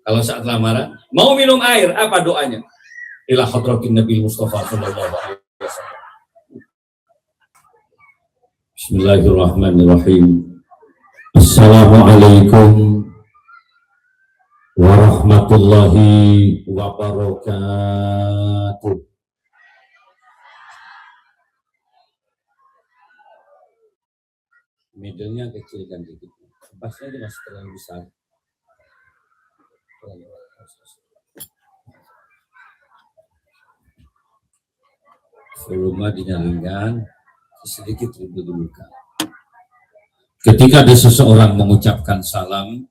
Kalau saat lamaran, mau minum air, apa doanya? Ila hadratin Nabi Mustafa sallallahu alaihi wasallam. Bismillahirrahmanirrahim. Assalamualaikum warahmatullahi wabarakatuh. Middle-nya kecilkan dikit. Bassnya dia masih terlalu besar. Volume dinyalakan sedikit dulu. Ketika ada seseorang mengucapkan salam,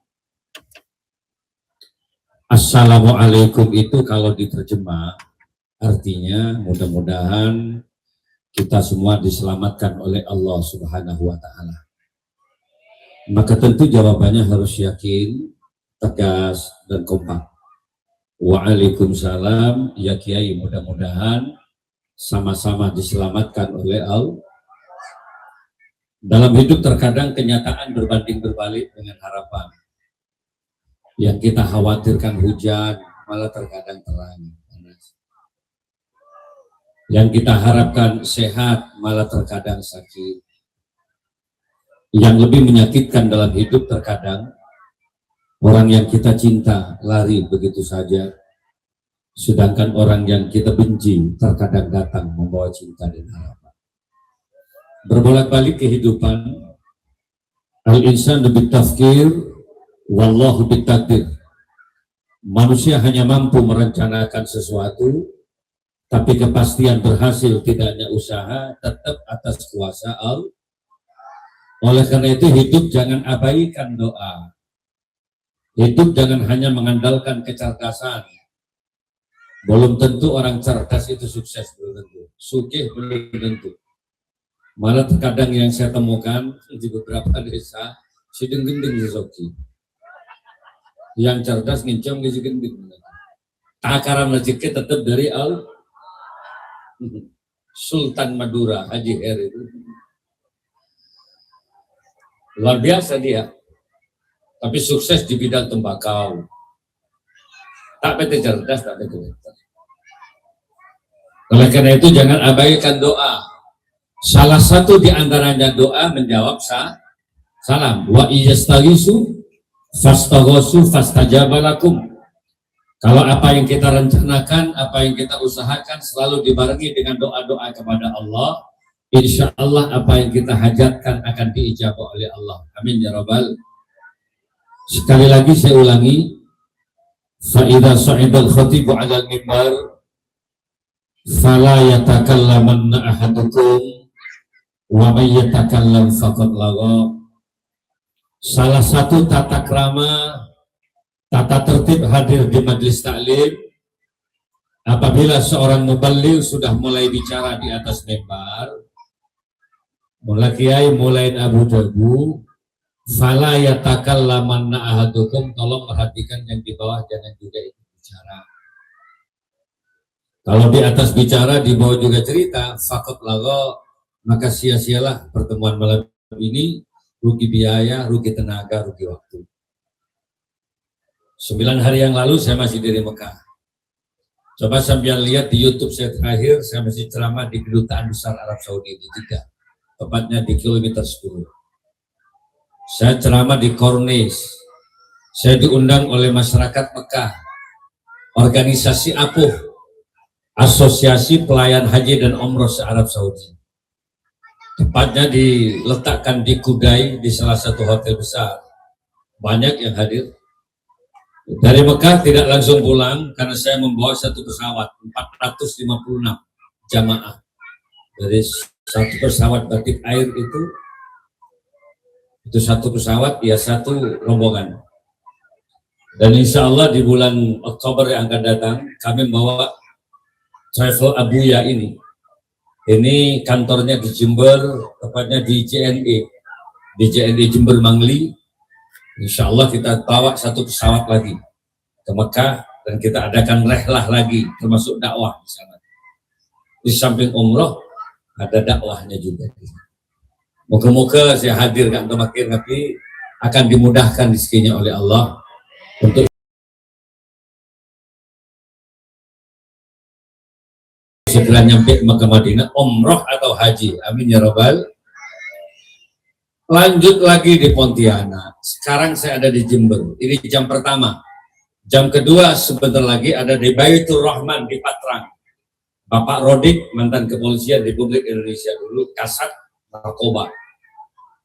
Assalamualaikum itu kalau diterjemah artinya mudah-mudahan kita semua diselamatkan oleh Allah Subhanahu wa Ta'ala. Maka tentu jawabannya harus yakin, tegas, dan kompak. Waalaikumsalam, ya Kiai, mudah-mudahan sama-sama diselamatkan oleh Allah. Dalam hidup terkadang kenyataan berbanding berbalik dengan harapan. Yang kita khawatirkan hujan, malah terkadang terang. Yang kita harapkan sehat, malah terkadang sakit. Yang lebih menyakitkan dalam hidup terkadang, orang yang kita cinta lari begitu saja, sedangkan orang yang kita benci terkadang datang membawa cinta dan harapan. Berbolak-balik kehidupan, al-insanu bitafkir, wallahu bitakdir. Manusia hanya mampu merencanakan sesuatu, tapi kepastian berhasil tidaknya usaha tetap atas kuasa Allah. Oleh karena itu hidup jangan abaikan doa. Hidup jangan hanya mengandalkan kecerdasan. Belum tentu orang cerdas itu sukses, belum tentu. Sugih belum tentu. Malah terkadang yang saya temukan di beberapa desa, sideng-gendeng sesoki. Yang cerdas ngincam ke sideng-gendeng. Takaran rezeki tetap dari Allah. Sultan Madura, Haji Her itu. Luar biasa dia. Tapi sukses di bidang tembakau. Tak PT cerdas, tak PT cerdas. Oleh karena itu jangan abaikan doa. Salah satu di antaranya doa menjawab salam. Wa iyastaghisu fastaghasu fastajabalakum. Kalau apa yang kita rencanakan, apa yang kita usahakan selalu dibarengi dengan doa-doa kepada Allah, insya Allah apa yang kita hajatkan akan diijabah oleh Allah. Amin ya rabbal. Sekali lagi saya ulangi, fa idza sa'idal khatibu 'alal mimbar fala yatakallamanna ahadukum wa may yatakallam faqad lagha. Salah satu tata krama, tata tertib hadir di majelis taklim, apabila seorang muballigh sudah mulai bicara di atas mimbar, mulai kiai, mulai Abu Jabu, fala yatakallamanna ahadukum, tolong perhatikan yang di bawah jangan juga ikut bicara. Kalau di atas bicara, di bawah juga cerita, faqad lagha, maka sia-sialah pertemuan malam ini, rugi biaya, rugi tenaga, rugi waktu. 9 hari yang lalu saya masih di Mekah. Coba sambil lihat di YouTube saya terakhir, saya masih ceramah di Kedutaan Besar Arab Saudi di Jeddah, tepatnya di kilometer 10. Saya ceramah di Corniche. Saya diundang oleh masyarakat Mekah, organisasi APUH, Asosiasi Pelayan Haji dan Umroh se-Arab Saudi. Tepatnya diletakkan di Kudai, di salah satu hotel besar. Banyak yang hadir. Dari Mekah tidak langsung pulang karena saya membawa satu pesawat 456 jamaah. Dari satu pesawat batik air itu satu pesawat ya satu rombongan. Dan insya Allah di bulan Oktober yang akan datang kami membawa Travel Abuya ini. Ini kantornya di Jember, tepatnya di JNE Jember Mangli. Insya Allah kita bawa satu pesawat lagi ke Mekah dan kita adakan rehlah lagi, termasuk dakwah di sana. Di samping umroh ada dakwahnya juga. Moga-moga saya hadir kan makin tapi akan dimudahkan rezekinya oleh Allah untuk segera nyampe ke Madinah, umroh atau haji. Amin ya robbal. Lanjut lagi di Pontianak. Sekarang saya ada di Jember. Ini jam pertama. Jam kedua sebentar lagi ada di Baitur Rahman di Patrang. Bapak Rodik, mantan kepolisian Republik Indonesia dulu, kasat narkoba.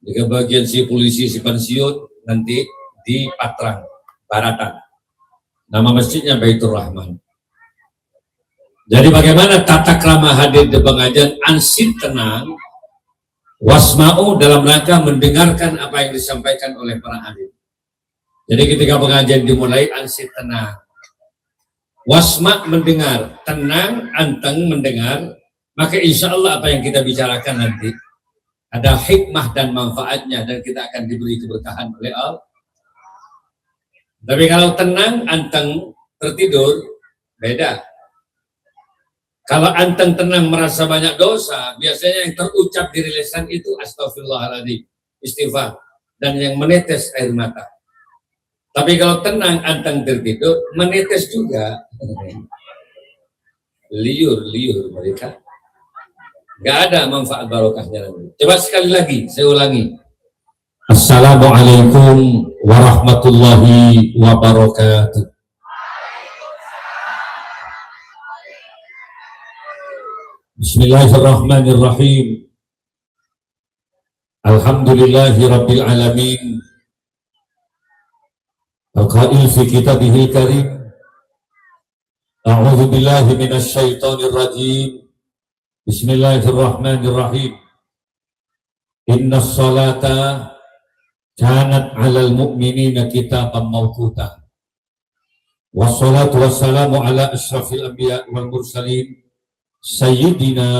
Jika bagian si polisi si pensiun nanti di Patrang, Baratan. Nama masjidnya Baitur Rahman. Jadi bagaimana tata krama hadir di pengajian? Ansih tenang, wasma'u dalam rangka mendengarkan apa yang disampaikan oleh para ahli. Jadi ketika pengajian dimulai, ansih tenang, wasma' mendengar, tenang, anteng mendengar, maka insya Allah apa yang kita bicarakan nanti ada hikmah dan manfaatnya dan kita akan diberi keberkahan oleh Allah. Tapi kalau tenang, anteng, tertidur, beda. Kalau anteng tenang merasa banyak dosa, biasanya yang terucap di lisan itu astagfirullahaladzim, istighfar, dan yang menetes air mata. Tapi kalau tenang, anteng tertidur, menetes juga. Liur mereka. Gak ada manfaat barokahnya. Coba sekali lagi, saya ulangi. Assalamualaikum warahmatullahi wabarakatuh. Bismillahirrahmanirrahim. Alhamdulillahi rabbil alamin. Al-qail fi kitabihil karim. A'udzu billahi minasy syaithanir rajim. Bismillahirrahmanirrahim. Innas salata kanat 'alal mu'minina kitaban mawquta. Wassalatu wassalamu ala asyrafil anbiya wal mursalin Sayyidina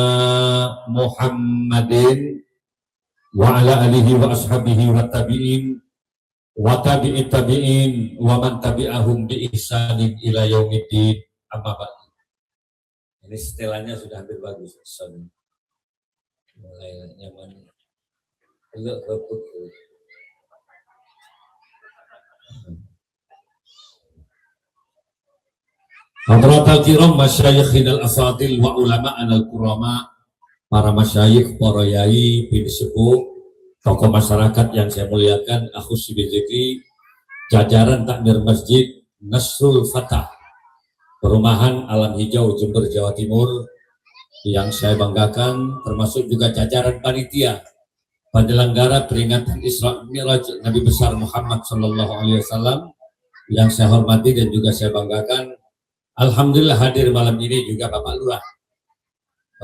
Muhammadin wa ala alihi wa ashabihi wa tabi'in wa tabi'it tabi'in wa man tabi'ahum bi ihsanin ila yaumiddin. Amma ba'd. Ini setelannya sudah hampir bagus. Mulai nyaman. Enggak keput. Hadratal kiram masyayikhin al-afadil wa ulama'an al-kurama, para masyayikh, para yai, bin sepuh, tokoh masyarakat yang saya muliakan, akhus bizikri, jajaran takmir masjid Nasrul Fatah, perumahan Alam Hijau Jember Jawa Timur, yang saya banggakan, termasuk juga jajaran panitia penyelenggara peringatan Isra Mi'raj Nabi besar Muhammad SAW, yang saya hormati dan juga saya banggakan. Alhamdulillah hadir malam ini juga Bapak Lurah.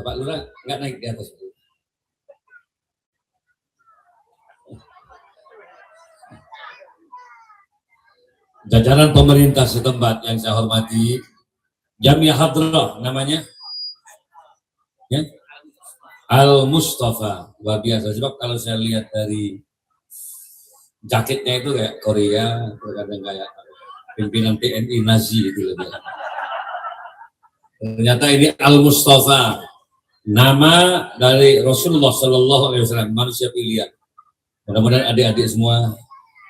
Bapak Lurah nggak naik di atas. Jajaran pemerintah setempat yang saya hormati, Jamiah Hadrah namanya, ya? Al Mustafa, luar biasa. Sebab kalau saya lihat dari jaketnya itu kayak Korea, kadang kayak pimpinan TNI Nazi itu lebih. Ternyata ini Al Mustafa, nama dari Rasulullah Sallallahu Alaihi Wasallam, manusia pilihan. Mudah-mudahan adik-adik semua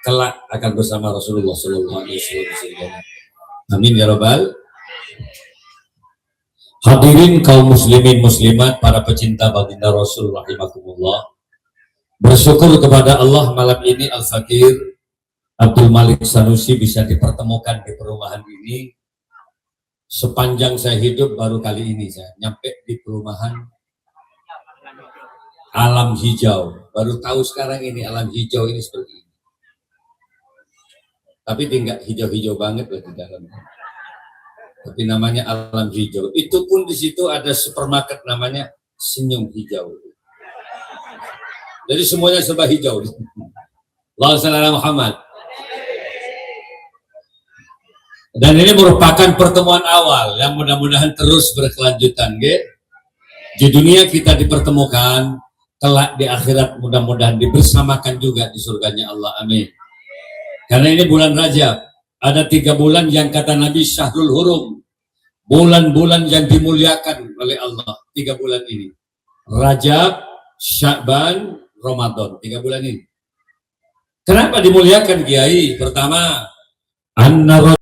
kelak akan bersama Rasulullah Sallallahu Alaihi Wasallam. Amin ya Rabbal. Hadirin kaum muslimin muslimat, para pecinta baginda Rasul rahimakumullah. Bersyukur kepada Allah malam ini Al-Fakir Abdul Malik Sanusi bisa dipertemukan di perumahan ini. Sepanjang saya hidup baru kali ini saya nyampe di perumahan Alam Hijau. Baru tahu sekarang ini Alam Hijau ini seperti ini. Tapi tinggal hijau-hijau banget lah di dalamnya. Tapi namanya Alam Hijau. Itu pun di situ ada supermarket namanya Senyum Hijau. Jadi semuanya serba hijau. Allahumma shalli ala Muhammad. Dan ini merupakan pertemuan awal yang mudah-mudahan terus berkelanjutan. Di dunia kita dipertemukan, kelak di akhirat mudah-mudahan dibersamakan juga di surganya Allah. Amin. Karena ini bulan Rajab, ada 3 bulan yang kata Nabi Syahrul Hurum, bulan-bulan yang dimuliakan oleh Allah. 3 bulan ini, Rajab, Sya'ban, Ramadan. 3 bulan ini. Kenapa dimuliakan, Kiai? Pertama, anna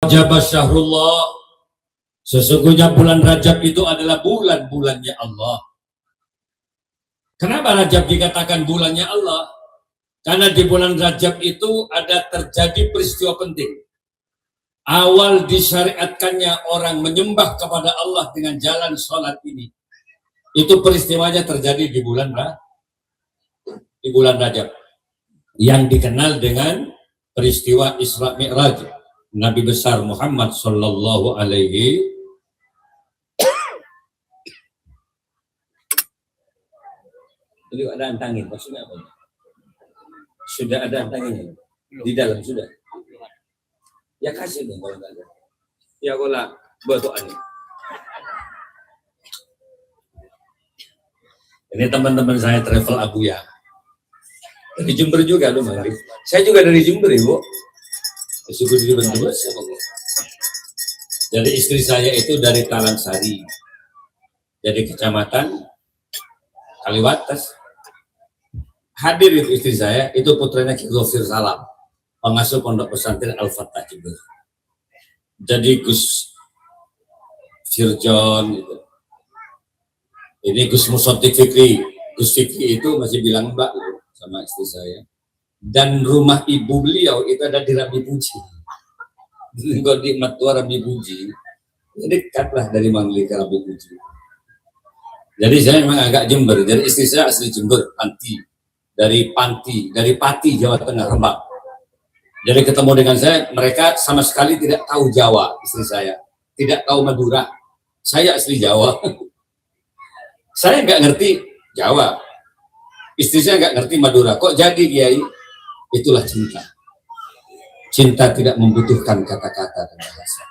Rajab syahrullah, sesungguhnya bulan Rajab itu adalah bulan-bulannya Allah. Kenapa Rajab dikatakan bulannya Allah? Karena di bulan Rajab itu ada terjadi peristiwa penting. Awal disyariatkannya orang menyembah kepada Allah dengan jalan sholat ini. Itu peristiwanya terjadi di bulan Rajab. Yang dikenal dengan peristiwa Isra Mi'raj Nabi besar Muhammad sallallahu alaihi Beliau ada antangin, maksudnya apa? Sudah ada antangin di dalam sudah. Ya kasih dong kalau nggak ada. Ya kalau buat doanya. Ini teman-teman saya travel Abuya. Dari Jember juga loh, Mari. Saya juga dari Jember, Ibu. Suku di Jember. Jadi istri saya itu dari Talansari. Jadi kecamatan Kaliwates. Hadir itu istri saya, itu putranya Ki Gofir Salam, pengasuh pondok pesantren Al-Fatah Jember. Jadi Gus Firjon itu. Ini Gus Musotik Fikri. Gus Fikri itu masih bilang Mbak sama istri saya. Dan rumah ibu beliau itu ada di Rabi Puji. Di Matua Rabi Puji. Dekatlah dari Mangli ke Rabi Puji. Jadi saya memang agak Jember. Jadi istri saya asli Jember, dari Pati, Jawa Tengah, Rembang. Jadi ketemu dengan saya, mereka sama sekali tidak tahu Jawa, istri saya. Tidak tahu Madura. Saya asli Jawa. Saya nggak ngerti Jawa. Istri saya nggak ngerti Madura. Kok jadi Kiai? Itulah cinta. Cinta tidak membutuhkan kata-kata dan bahasa.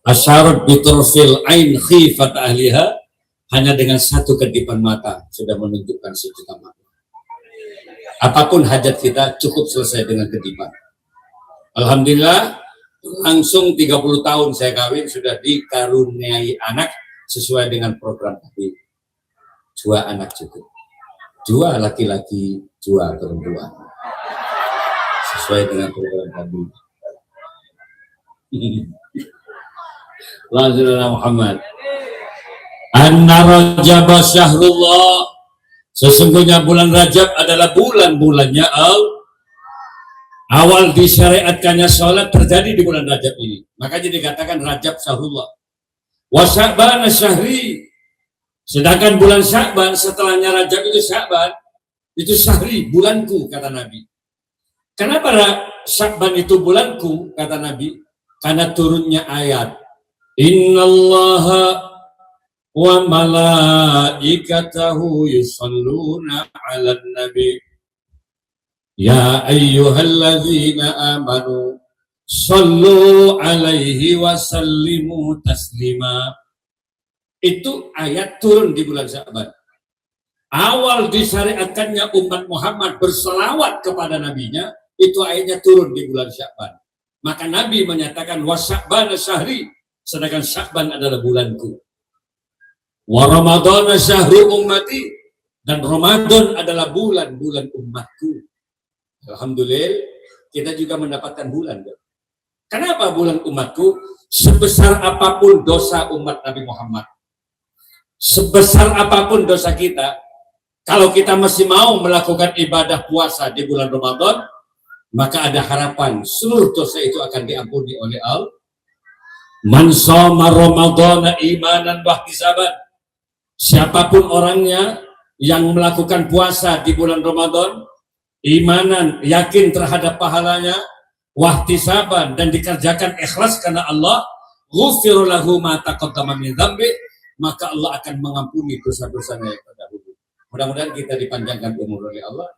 Asyarat biturfil ain khifat ahliha, hanya dengan satu kedipan mata sudah menunjukkan sejuta makna. Apapun hajat kita cukup selesai dengan kedipan. Alhamdulillah, langsung 30 tahun saya kawin sudah dikaruniai anak sesuai dengan program tadi. 2 anak cukup. 2 laki-laki, 2 perempuan. Sesuai dengan program tadi. Rasulullah Muhammad. Anna Rajab syahrullah, sesungguhnya bulan Rajab adalah bulan-bulannya awal disyariatkannya sholat terjadi di bulan Rajab ini. Makanya dikatakan Rajab syahrullah. Wa Sya'ban syahri, sedangkan bulan Sya'ban setelahnya Rajab itu Sya'ban, itu syahri, bulanku, kata Nabi. Kenapa Sya'ban itu bulanku, kata Nabi? Karena turunnya ayat Innallaha wa malaikatahu yusalluna 'alan nabi ya ayyuhalladzina amanu sallu 'alaihi wa sallimu taslima. Itu ayat turun di bulan Sya'ban. Awal disyariatkannya umat Muhammad berselawat kepada nabinya, itu ayatnya turun di bulan Sya'ban. Maka Nabi menyatakan wa Sya'ban syahri, sedangkan Sya'ban adalah bulanku. Wa Ramadhan syahru ummati, dan Ramadan adalah bulan-bulan umatku. Alhamdulillah kita juga mendapatkan bulan. Kenapa bulan umatku? Sebesar apapun dosa umat Nabi Muhammad, sebesar apapun dosa kita, kalau kita masih mau melakukan ibadah puasa di bulan Ramadan, maka ada harapan seluruh dosa itu akan diampuni oleh Allah. Man shoma Ramadhana imanan wa ihtisaban, siapapun orangnya yang melakukan puasa di bulan Ramadan, imanan, yakin terhadap pahalanya, wahtisaban, dan dikerjakan ikhlas karena Allah, ghufir lahu ma taqaddama min dzambi, maka Allah akan mengampuni dosa-dosanya yang terdahulu. Mudah-mudahan kita dipanjangkan umur oleh Allah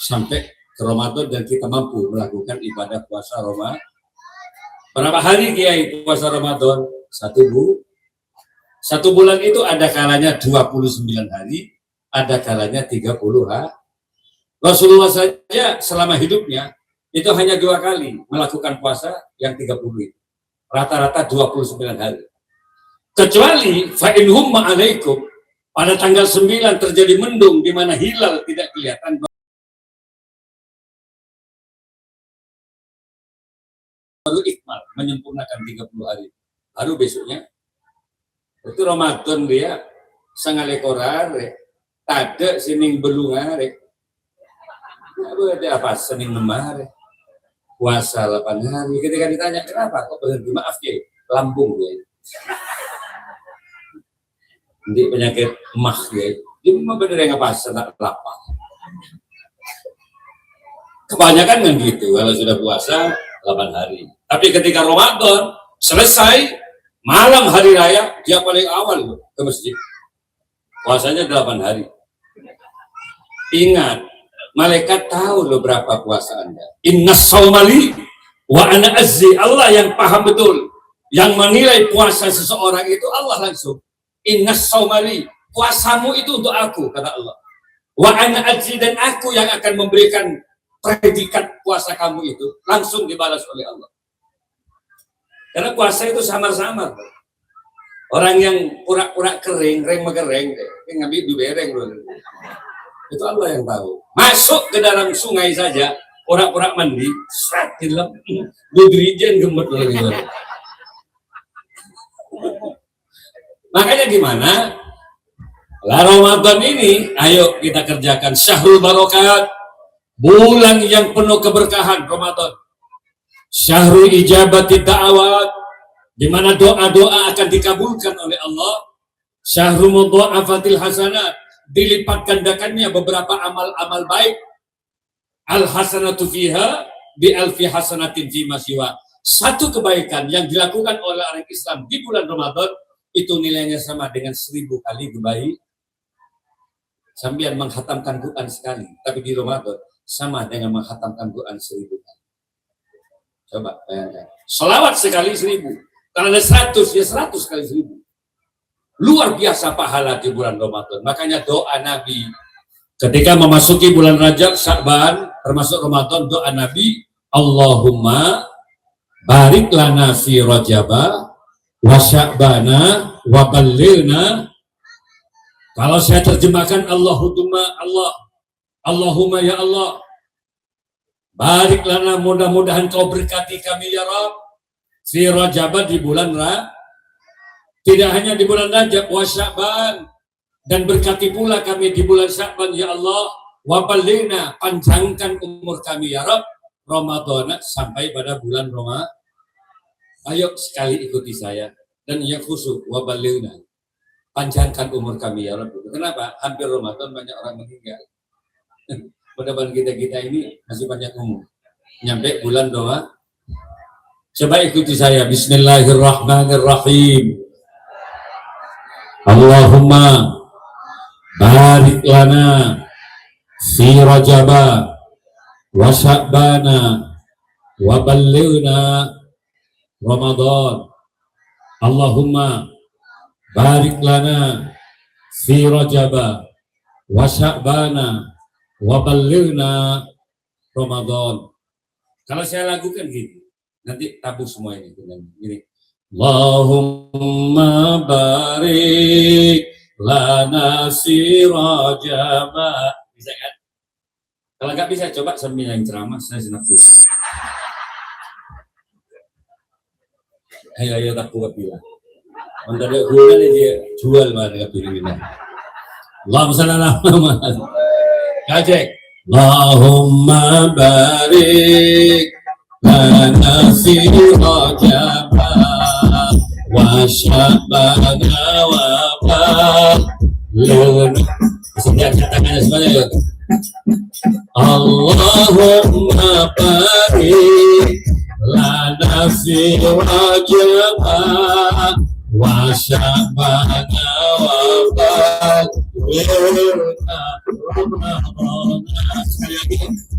sampai ke Ramadan dan kita mampu melakukan ibadah puasa Ramadan. Berapa hari Kiai puasa Ramadan? 1 bulan itu ada kalanya 29 hari, ada kalanya 30 hari. Rasulullah saja selama hidupnya itu hanya 2 kali melakukan puasa yang 30 itu. Rata-rata 29 hari. Kecuali fa'inhum ma'alaikum, pada tanggal 9 terjadi mendung di mana hilal tidak kelihatan. baru ikmal, menyempurnakan 30 hari. Baru besoknya itu Ramadan dia sangalekorar tade sining belungare. Ada apa sening memare puasa 8 hari. Ketika ditanya kenapa kok berhenti, maaf ya lambung ya, nanti penyakit emah ya, ini mah bener yang apa senak lapar. Kebanyakan kan gitu kalau sudah puasa 8 hari. Tapi ketika Ramadan selesai malam hari raya dia paling awal ke masjid, puasanya 8 hari. Ingat, malaikat tahu loh berapa puasa Anda. Innas saumali wa ana azzi. Allah yang paham betul, yang menilai puasa seseorang itu Allah langsung. Innas saumali, puasamu itu untuk aku, kata Allah. Wa ana azzi, dan aku yang akan memberikan predikat puasa kamu itu langsung dibalas oleh Allah. Karena puasa itu samar-samar. Orang yang pura-pura kering, reng megereng, ngambil dubereng loh. Itu Allah yang tahu. Masuk ke dalam sungai saja, pura-pura mandi, serat di dalam dudrijen gemut lagi. Makanya gimana? Lah Ramadan ini, ayo kita kerjakan syahrul barokat, bulan yang penuh keberkahan Ramadan. Syahrul ijabati da'awat, di mana doa-doa akan dikabulkan oleh Allah. Syahrul mudha'afatil hasanat, dilipat gandakannya beberapa amal-amal baik. Al hasanatu fiha bi alfi hasanatin fi masiwa. Satu kebaikan yang dilakukan oleh orang Islam di bulan Ramadan itu nilainya sama dengan 1000 kali kebaikan. Sambian menghatamkan Quran sekali, tapi di Ramadan sama dengan menghatamkan Quran 1000 kali. Coba bayangkan. Selawat sekali 1000. Kalau ada 100 ya 100 kali 1000. Luar biasa pahala di bulan Ramadan. Makanya doa Nabi ketika memasuki bulan Rajab, Sya'ban, termasuk Ramadan, doa Nabi, Allahumma barik lana fi Rajaba wa Sya'bana wa ballilna. Kalau saya terjemahkan Allahumma ya Allah, barik lana, mudah-mudahan kau berkati kami ya Rabb fi Rajab, di bulan tidak hanya di bulan Rajab, wa Sya'ban, dan berkati pula kami di bulan Sya'ban ya Allah, wa ballina, panjangkan umur kami ya Rabb Ramadan sampai pada bulan Ramadan. Ayo sekali ikuti saya dan yang khusus wa ballina, panjangkan umur kami ya Rabb. Kenapa? Hampir Ramadan banyak orang meninggal. Mudah-mudahan kita ini masih banyak umur. Nyampe bulan doa. Coba ikuti saya. Bismillahirrahmanirrahim. Allahumma barik lana fi Rajaba wa Sya'bana wa ballighna Ramadan. Allahumma barik lana fi Rajaba wa Sya'bana wa ballighna Ramadan. Kalau saya lakukan gitu, nanti tabuh semua ini dengan ini. Allahumma barik lana fi Rajaba. Bisa kan? Kalau nggak bisa, coba sambil yang ceramah saya senang dulu. Ayo tak buat bilang. Untuk dia guna dia jual mana pilihnya. Allahumma shalli ala Muhammad. Kajek. Allahumma barik lana fi Rajaba wa Sya'bana wa ballghna. Bisa tangannya semuanya ya. Allahumma barik lana fi Rajaba wa Sya'bana wa ballghna Ramadan.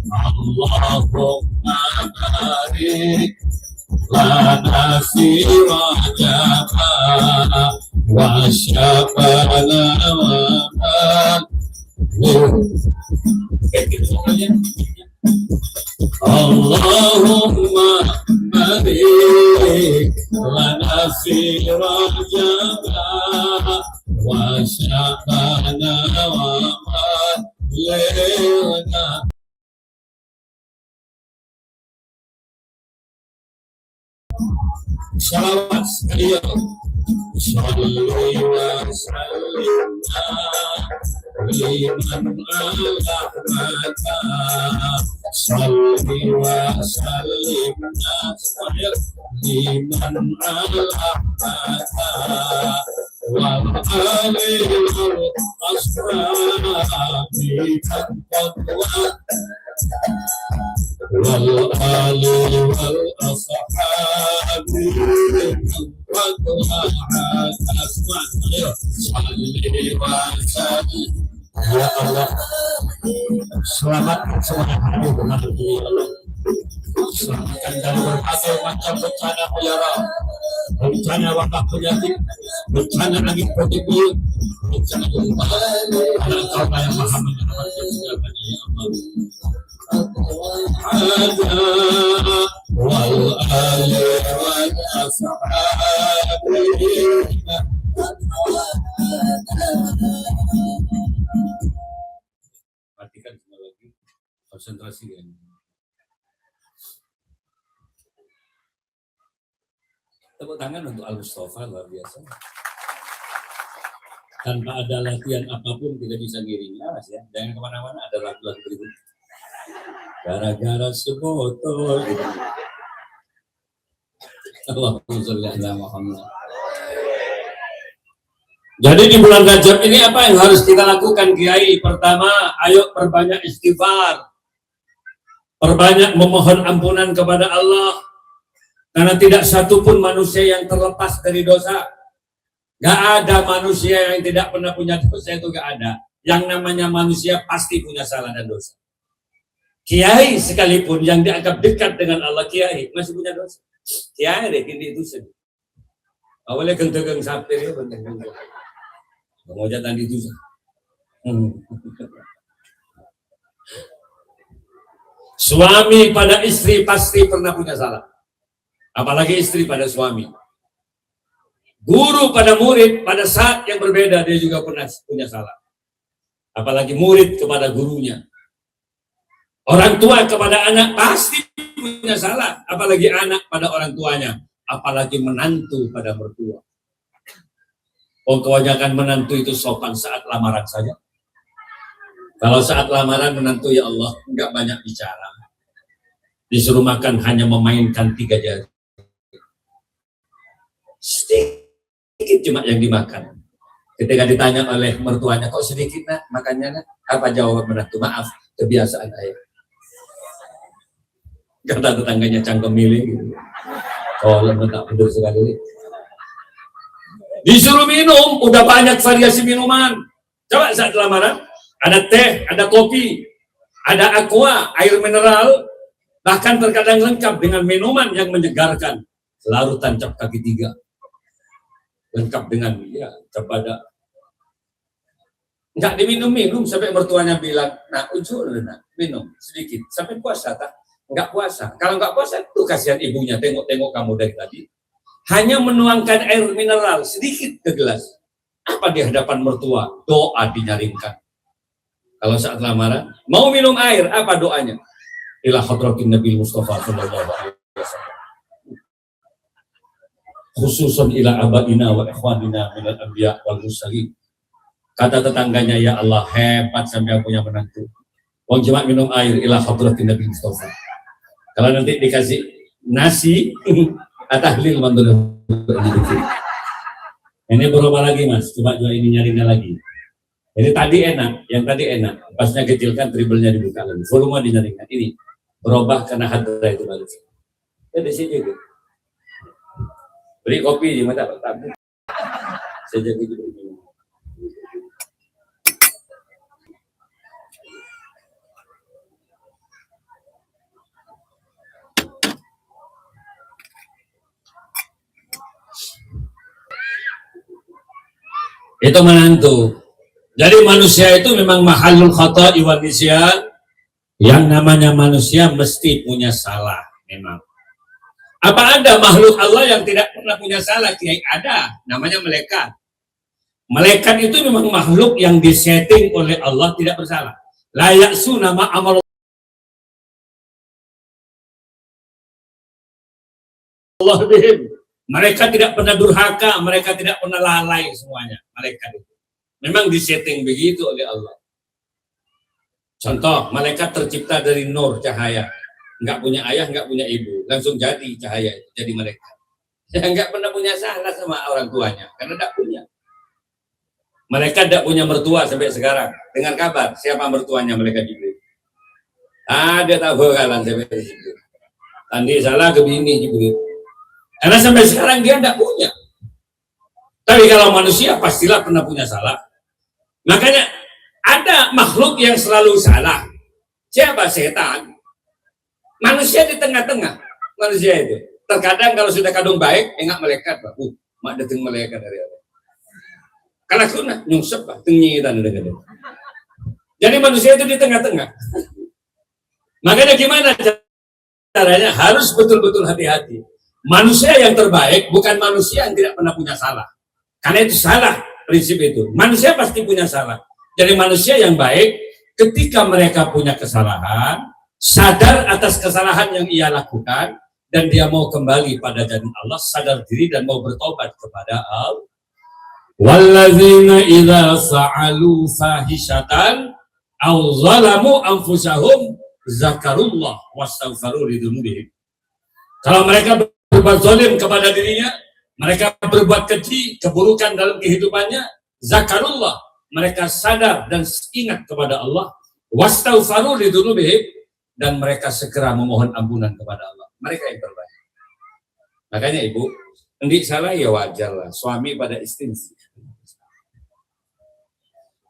Allahumma barik lana fi Rajaba wa Sya'bana wa ballghna. Allahumma barik lana fi Rajaba wa Sya'bana wa ballghna. Salawat sekalian. Salli wa sallim liman ala mata. Salli wa sallim liman ala mata. Wal ali wal ashabi taqwa wal ali wal ashabi ya Allah, selamat selamat hari bermati Allah. Selamatkan dari berbagai macam bencana pelihara, bencana wabah penyakit, bencana angin puting, bencana gempa. Engkau yang maha menyelamatkan segalanya ya Allah. Wal ali wal ashabi. Perhatikan semua lagi, konsentrasi ya. Tepuk tangan untuk Al-Mustafa, luar biasa. Tanpa ada latihan apapun tidak bisa ngiring. Mas ya, jangan kemana-mana, ada lagu-lagu berikut. Gara-gara sebotol. Allahumma sholli ala Muhammad. Jadi di bulan Rajab ini apa yang harus kita lakukan, Kiai? Pertama, ayo perbanyak istighfar. Perbanyak memohon ampunan kepada Allah. Karena tidak satupun manusia yang terlepas dari dosa. Gak ada manusia yang tidak pernah punya dosa, itu gak ada. Yang namanya manusia pasti punya salah dan dosa. Kiai sekalipun yang dianggap dekat dengan Allah, kiai masih punya dosa. Kiai deh, ini itu sedih. Awalnya geng-geng sapir ya, geng-geng. Mau jatan itu sih. Suami pada istri pasti pernah punya salah. Apalagi istri pada suami. Guru pada murid pada saat yang berbeda dia juga pernah punya salah. Apalagi murid kepada gurunya. Orang tua kepada anak pasti punya salah. Apalagi anak pada orang tuanya. Apalagi menantu pada mertua. Oh, kebanyakan menantu itu sopan saat lamaran saja. Kalau saat lamaran menantu, ya Allah, enggak banyak bicara. Disuruh makan hanya memainkan 3 jari. Sedikit cuma yang dimakan. Ketika ditanya oleh mertuanya, kok sedikit nak makannya nak? Apa jawab menantu? Maaf, kebiasaan ayah. Kata tetangganya cangkem milih gitu. Oh, lemah tak betul sekali. Disuruh minum, udah banyak variasi minuman. Coba saat lamaran, ada teh, ada kopi, ada aqua, air mineral, bahkan terkadang lengkap dengan minuman yang menyegarkan. Larutan cap kaki 3. Lengkap dengan ya kepada nggak diminum-minum sampai mertuanya bilang, nah ujur nak minum sedikit sampai puasa tak nggak puasa. Kalau nggak puasa tuh kasihan ibunya, tengok-tengok kamu dari tadi hanya menuangkan air mineral sedikit ke gelas. Apa di hadapan mertua? Doa dinyaringkan. Kalau saat lamaran mau minum air, apa doanya? Ila hadratin Nabi Mustafa sallallahu alaihi wasallam. Khususan ila abaina wa ikhwanina minal anbiya wal mursalin. Kata tetangganya, ya Allah, hebat sampai punya menantu. Wong cuma minum air ila hadratin Nabi Mustafa. Kalau nanti dikasih nasi, atahlil mantul. Ini berubah lagi mas, coba juga ini nyaringnya lagi. Jadi tadi enak, yang tadi enak. Pasnya kecilkan, dribblenya dibuka lagi. Volume dinyaringkan. Ini berubah karena hadra itu balik. Jadi sini gitu. Beri kopi di mata tamu. Sejak itu. Itu menantu. Jadi manusia itu memang mahalul khata'i wal nisyan. Yang namanya manusia mesti punya salah memang. Apa ada makhluk Allah yang tidak pernah punya salah? Kiai, ada, namanya malaikat. Malaikat itu memang makhluk yang disetting oleh Allah tidak bersalah. La ya'suna ma amara Allah bihim. Mereka tidak pernah durhaka, mereka tidak pernah lalai semuanya. Malaikat itu memang disetting begitu oleh Allah. Contoh, malaikat tercipta dari nur, cahaya. Nggak punya ayah, nggak punya ibu. Langsung jadi cahaya itu, jadi malaikat. Nggak pernah punya salah sama orang tuanya, karena nggak punya. Malaikat tidak punya mertua sampai sekarang. Dengar kabar, siapa mertuanya malaikat Jibril? Dia tahu bakalan sampai situ. Tadi salah ke bini Jibril. Karena sampai sekarang dia tidak punya. Tapi kalau manusia pastilah pernah punya salah. Makanya ada makhluk yang selalu salah. Siapa? Setan. Manusia di tengah-tengah. Manusia itu. Terkadang kalau sudah kadung baik, enggak malaikat. Mak datang malaikat dari Allah. Kalau kuna nyungsep lah, tengiran. Jadi manusia itu di tengah-tengah. Makanya gimana caranya? Harus betul-betul hati-hati. Manusia yang terbaik bukan manusia yang tidak pernah punya salah. Karena itu salah prinsip itu. Manusia pasti punya salah. Jadi manusia yang baik ketika mereka punya kesalahan, sadar atas kesalahan yang ia lakukan, dan dia mau kembali pada jalan Allah, sadar diri dan mau bertobat kepada Allah. Walladzina idza fa'alu fahishatan aw zalamu anfusahum zakarullah wastaghfaru lidzunubihim. Kalau mereka berbuat zalim kepada dirinya, mereka berbuat keji, keburukan dalam kehidupannya, zakarullah, mereka sadar dan ingat kepada Allah, wastaghfaru lidzunubihim, dan mereka segera memohon ampunan kepada Allah. Mereka yang terbaik. Makanya ibu, enggak salah ya wajar lah, suami pada istri.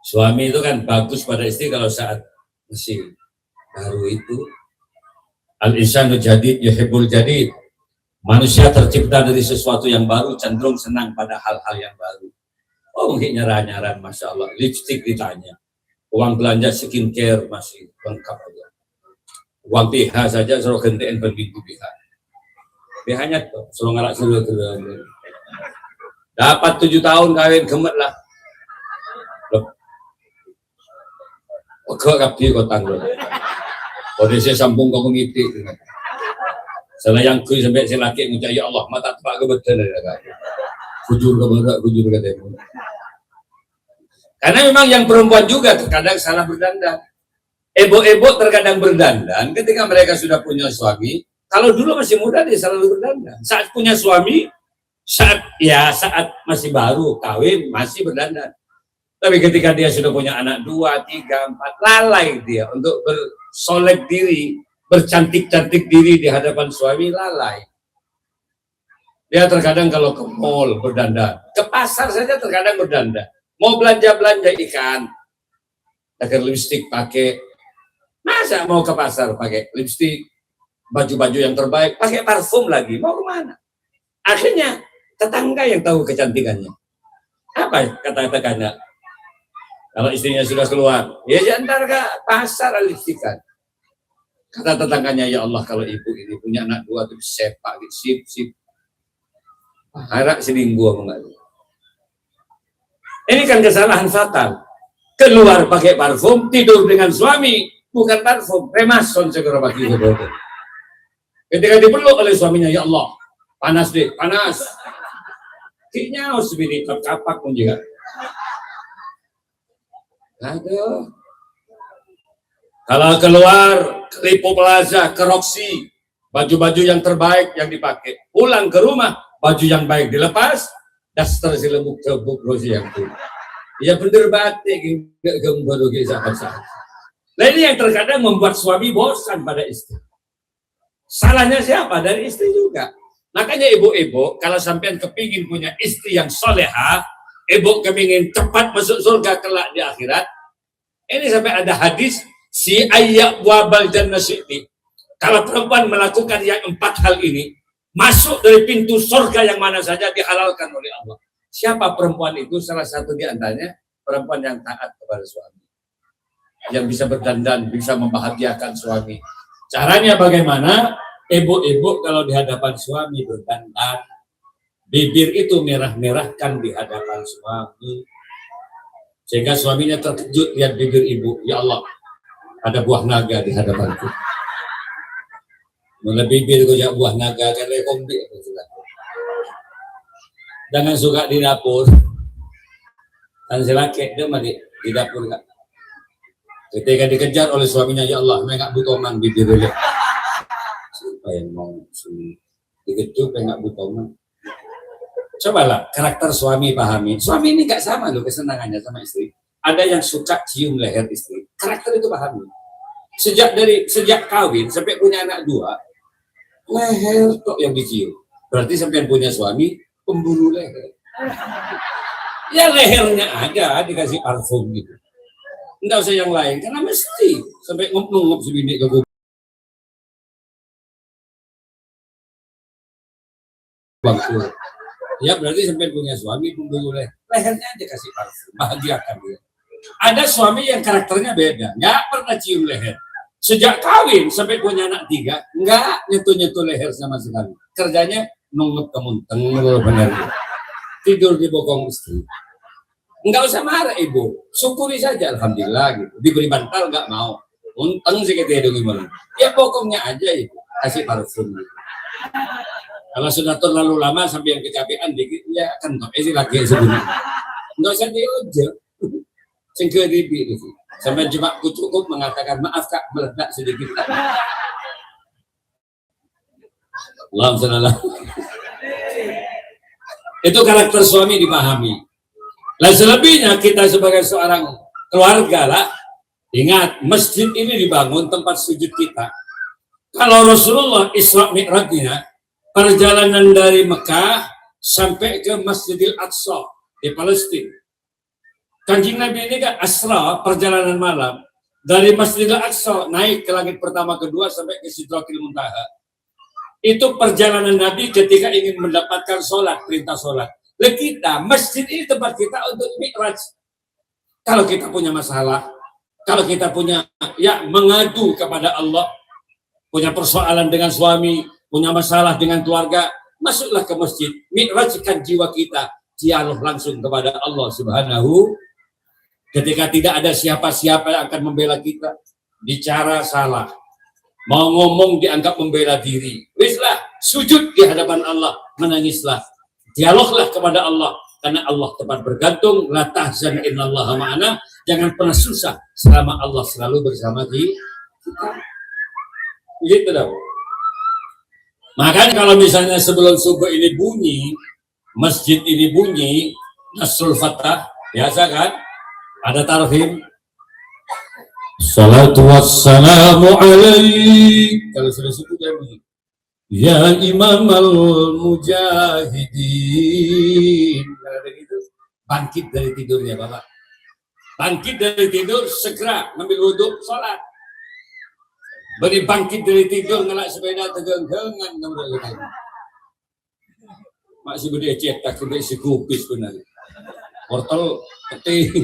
Suami itu kan bagus pada istri kalau saat masih baru itu. Al-insanu jadid yuhibbul jadid. Manusia tercipta dari sesuatu yang baru, cenderung senang pada hal-hal yang baru. Oh, mungkin nyara-nyaran, Masya Allah. Lipstick ditanya. Uang belanja skincare masih lengkap aja. Uang PH saja suruh gentein berminggu PH. PH-nya tuh, suruh ngalak suruh. Dapat 7 tahun kawin, gemet lah. Kok kapti kok tanggung. Kondisi sambung kau mengitik. Selayang kui sampai si laki ngucap, ya Allah, mata tepak kebetulan dari kakak. Kujur ke temu. Karena memang yang perempuan juga terkadang salah berdandan. Ebo-ebo terkadang berdandan ketika mereka sudah punya suami. Kalau dulu masih muda dia selalu berdandan. Saat punya suami, saat masih baru kawin masih berdandan. Tapi ketika dia sudah punya anak 2, 3, 4, lalai dia untuk bersolek diri, bercantik-cantik diri di hadapan suami, lalai. Dia terkadang kalau ke mall berdandan, ke pasar saja terkadang berdandan. Mau belanja-belanja ikan, pakai lipstik, pakai, masa mau ke pasar pakai lipstik, baju-baju yang terbaik, pakai parfum lagi, mau kemana? Akhirnya tetangga yang tahu kecantikannya. Apa kata tetangganya? Kalau istrinya sudah keluar, ya jantar ke pasar lipstikan. Kata tetangganya, ya Allah kalau ibu ini punya anak 2 tuh sepak, sip. Harap selingkuh enggak? Ini kan kesalahan fatal. Keluar pakai parfum, tidur dengan suami, bukan parfum, remason segera pagi. Ketika dipeluk oleh suaminya, ya Allah, panas deh, panas. Kayaknya harus begini, kapak pun juga. Aduh. Kalau keluar ke Lipo Plaza, ke Roxy, baju-baju yang terbaik yang dipakai. Pulang ke rumah, baju yang baik dilepas, daster si lemuk cebuk Roxy yang itu. Ya bener batik, gak gembel sahabat-sahabat. Nah ini yang terkadang membuat suami bosan pada istri. Salahnya siapa? Dari istri juga. Makanya ibu-ibu, kalau sampean kepingin punya istri yang soleha, ibu kepingin cepat masuk surga kelak di akhirat. Ini sampai ada hadis si ayyak wabal jannah syi'ti. Kalau perempuan melakukan yang 4 hal ini, masuk dari pintu surga yang mana saja dihalalkan oleh Allah. Siapa perempuan itu? Salah satu di antaranya perempuan yang taat kepada suami, yang bisa berdandan, bisa membahagiakan suami. Caranya bagaimana? Ibu-ibu kalau di hadapan suami berdandan, bibir itu merah-merahkan di hadapan suami, sehingga suaminya terkejut lihat bibir ibu. Ya Allah, ada buah naga di hadapanku. Mula bibir ko buah naga kan kombi. Jangan suka di dapur. Dan si laki dia mah di dapur kan. Ketika dikejar oleh suaminya, ya Allah, enggak butuh mang bibir dia. Siapa yang mau dikecup enggak butuh mang. Cobalah karakter suami pahami. Suami ini nggak sama loh kesenangannya sama istri. Ada yang suka cium leher istri. Karakter itu pahami. Sejak kawin sampai punya anak 2, leher kok yang dicium. Berarti sampai punya suami pemburu leher. Ya lehernya aja dikasih parfum gitu. Enggak usah yang lain karena mesti sampai ngop-ngop sebini ke bangku. Ya berarti sampai punya suami pemburu lehernya aja kasih parfum, bahagiakan dia. Ada suami yang karakternya beda, nggak pernah cium leher. Sejak kawin sampai punya anak 3, nggak nyentuh-nyentuh leher sama sekali. Kerjanya nunggu kemunteng, benar. Tidur di bokong istri. Nggak usah marah ibu, syukuri saja, alhamdulillah gitu. Diberi bantal nggak mau, unteng sih kita gimana. Ya bokongnya aja ibu, kasih parfum. Gitu. Kalau sudah terlalu lama sampai yang kecapean dikit, ya kan isi lagi sebenarnya. Nggak usah diujar. Singkir dibi itu. Sampai jemaahku cukup mengatakan maaf kak meledak sedikit. Alhamdulillah. Itu karakter suami dipahami. Nah selebihnya kita sebagai seorang keluarga lah, ingat masjid ini dibangun tempat sujud kita. Kalau Rasulullah Isra Mi'rajnya perjalanan dari Mekah sampai ke Masjidil Aqsa di Palestina. Kanjeng Nabi ini kan asra perjalanan malam dari Masjidil Aqsa naik ke langit pertama kedua sampai ke Sidratil Muntaha. Itu perjalanan Nabi ketika ingin mendapatkan sholat, perintah sholat. Lalu kita, masjid ini tempat kita untuk mi'raj. Kalau kita punya masalah, kalau kita punya mengadu kepada Allah, punya persoalan dengan suami, punya masalah dengan keluarga, masuklah ke masjid, mi'rajkan jiwa kita, dialog langsung kepada Allah Subhanahu. Ketika tidak ada siapa-siapa yang akan membela kita, bicara salah, mau ngomong dianggap membela diri, wislah sujud di hadapan Allah, menangislah, dialoglah kepada Allah, karena Allah tempat bergantung. La tahzan innallaha ma'ana, jangan pernah susah selama Allah selalu bersama kita. Gitu dong. Makanya kalau misalnya sebelum subuh ini bunyi, masjid ini bunyi, Nasrul Fatah, biasa kan? Ada tarhim. Salatu wassalamu alaik. Kalau sudah subuh dia bunyi. Ya Imam al-Mujahidin. Kalau begitu, bangkit dari tidurnya Bapak. Bangkit dari tidur, segera ngambil wudhu, sholat. Beri bangkit dari tidur, ngelak sepeda tegang-tegangan. Masih beri cetak, beri si kupis benar. Wortel, peti,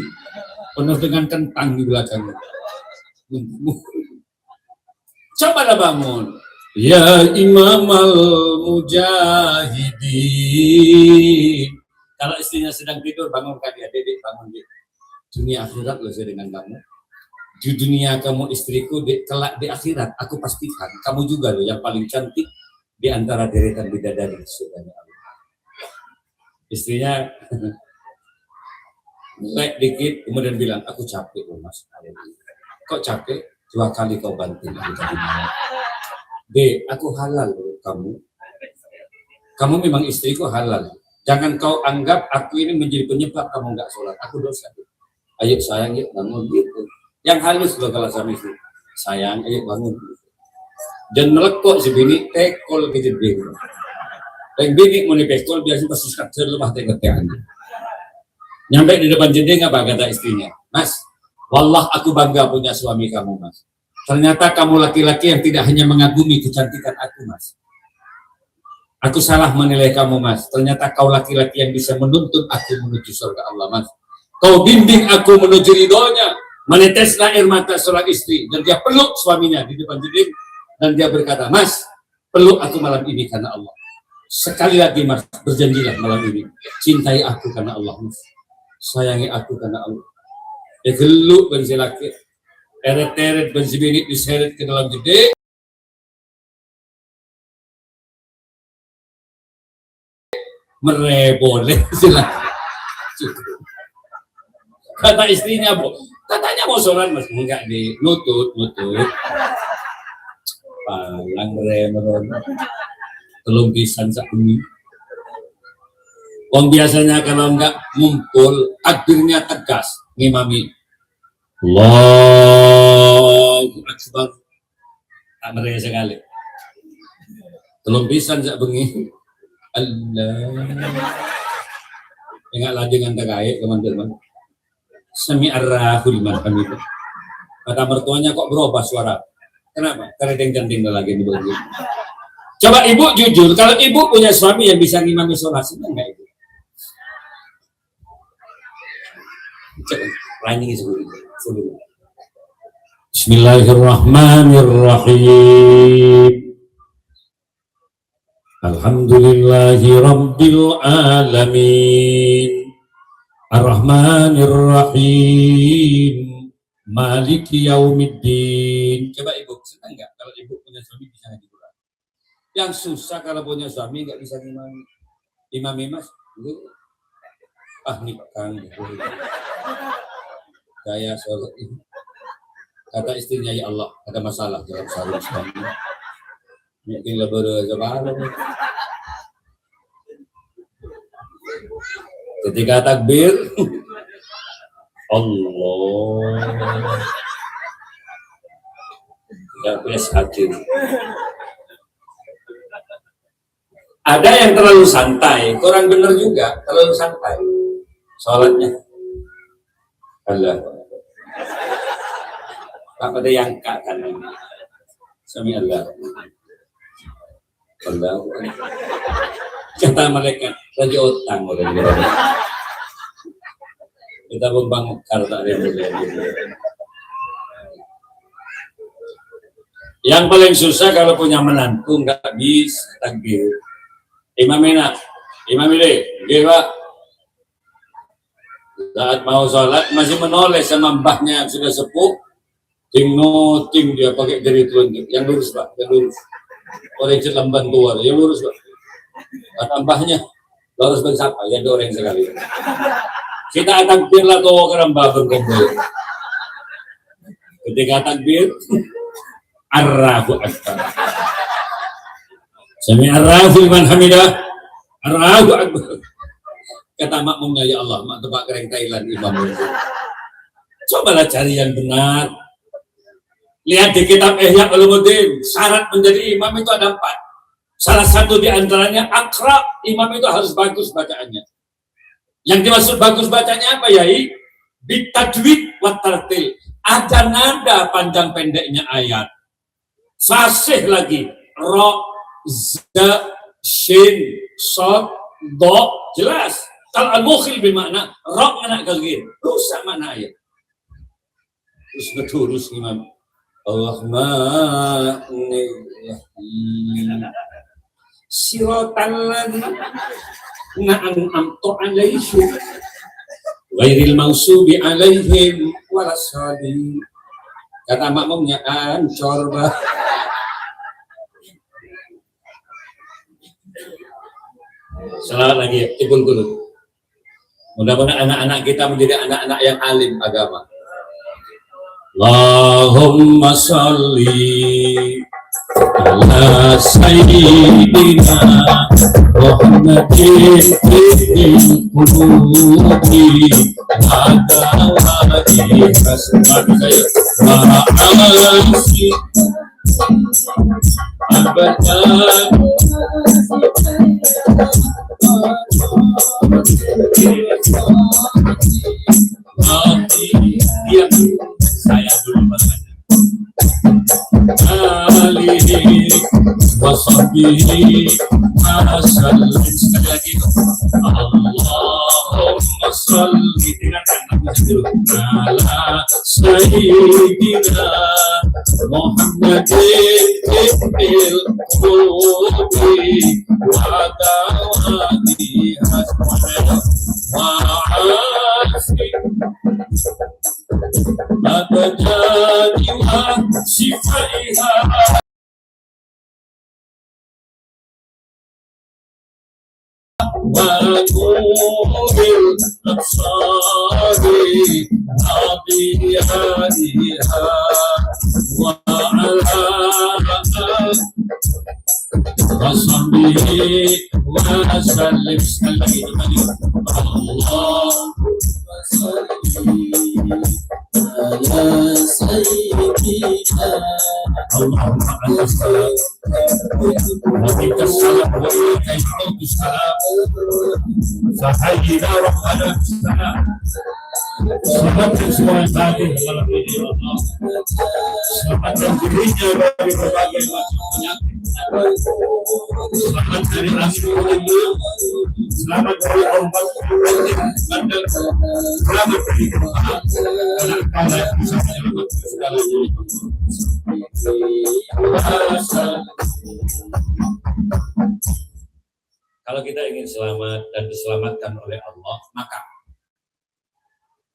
penuh dengan kentang di belakang. Cobalah bangun. Ya Imam al-Mujahidin. Kalau istrinya sedang tidur, bangunkan dia. Dedek, bangun dia. Dunia akhirat loh saya dengan kamu. Di dunia kamu istriku, kelak di akhirat aku pastikan kamu juga loh yang paling cantik di antara deretan bidadari surganya Allah. Istrinya melek dikit kemudian bilang, aku capek loh mas. Kok capek? 2 kali kau banting aku tadi malam. Aku halal loh kamu. Kamu memang istriku halal. Jangan kau anggap aku ini menjadi penyebab kamu nggak sholat. Aku dosa. Ayo sayang yuk bangun gitu. Yang halus loh kalau sama istri. Sayang ayo bangun. Dan melekok sebini tekol gitu deh. Yang bini mau dipekol biasanya pasti kacer lemah tengok-tengok. Nyampe di depan jendela apa kata istrinya? Mas, wallah aku bangga punya suami kamu mas. Ternyata kamu laki-laki yang tidak hanya mengagumi kecantikan aku mas. Aku salah menilai kamu mas. Ternyata kau laki-laki yang bisa menuntun aku menuju surga Allah mas. Kau bimbing aku menuju ridhonya. Meneteslah air mata seorang istri. Dan dia peluk suaminya di depan jendela. Dan dia berkata, mas, peluk aku malam ini karena Allah. Sekali lagi mas, berjanjilah malam ini. Cintai aku karena Allah mas. Sayangi aku karena Allah. Dia geluk bensi laki. Eret-eret bensi bini diseret ke dalam jendela. boleh silakan. Kata istrinya, Bu, katanya mau sholat, Mas. Enggak, di nutut. Palang remeron. Telung pisan sak bumi. Wong biasanya kalau enggak ngumpul, takbirnya tegas, ngimami. Allahu Akbar. Tak meriah sekali. Telung pisan sak bengi. Allah. Ingat lagi dengan terkait, teman-teman. Sami'arrahul marhamid. Kata mertuanya, kok berubah suara? Kenapa? Karena deng-deng lagi di bawah. Coba ibu jujur, kalau ibu punya suami yang bisa ngimami sholat, senang nggak ibu? Coba, running sebelum. Bismillahirrahmanirrahim. Alhamdulillahi Rabbil Alamin, Ar-Rahmanir-Rahim, Maliki Yaumiddin. Coba ibu, senang nggak kalau ibu punya suami bisa ngaji Quran? Yang susah kalau punya suami nggak bisa imami Mas. Ah nih Pak Kang, saya sholat ini. Kata istrinya, ya Allah, ada masalah dalam sholat suami. Mungkin lebih sebarang. Ketika takbir, Allah, ya beres hadir. Ada yang terlalu santai, kurang benar juga, terlalu santai sholatnya. Allah, tak ada yang kan sami Allah. Allah, kata malaikat lagi utang orang kita membangun karta yang paling susah kalau punya menantu nggak bisa takbir. Imam ini, Pak. Saat mau sholat masih menoleh sama mbahnya yang sudah sepuh, ting dia pakai jari telunjuk, yang lurus Pak, yang lurus. Orang lamban tua, yang lurus Pak. Kata mbahnya, lurus bersapa, ya doreng sekali. Kita takbirlah tuh keramba berkumpul. Ketika takbir, Allahu Akbar. Sami'arrahul man hamidah. Allahu Akbar. Kata makmumnya, ya Allah, mak tebak kering Thailand imam. Cobalah cari yang benar. Lihat di kitab Ihya Ulumuddin, syarat menjadi imam itu ada 4. Salah satu di antaranya akra, imam itu harus bagus bacaannya. Yang dimaksud bagus bacanya apa, Yai? Bitajwid wa tartil. Ada nada panjang pendeknya ayat. Fasih lagi. Ra, za, shin, shad, do, jelas. Kalau al-mukhil bermakna ra anak kagir. Rusak makna ayat. Terus berturus imam. Allahumma siratal ladzina an'amta 'alaihim ghairil maghdubi 'alaihim walassalin. Kata makmumnya ancor bah. Selamat lagi, ibul kunut. Mudah-mudahan anak-anak kita menjadi anak-anak yang alim agama. Allahumma salli ala sayyidina Muhammadin fil qulubi adawati hasbaka wa alasi abadan. Dia saya dulu bahasanya. Alihi washabihi wasallim. Sekali lagi, Allahumma shalli dengan ala sayyidina Muhammadin fil qulubi wa dawati hasbana wa alasi abadaniha sifaiha wa الأبصار أضيائها وعلى وصحبه وسلم سلم اللهم صل على سيدنا اللهم أنت السلام ومنك السلام وإليك يعود السلام فحينا ربنا السلام selamatkan semua yang hadir dalam ini ya Allah. Selamatkan dirinya dari berbagai macam penyakit. Selamat dari asli, selamat dari obat bandel, selamat dari Tuhan. Allah yang bisa menyelamatkan segalanya. Kalau kita ingin selamat dan diselamatkan oleh Allah, maka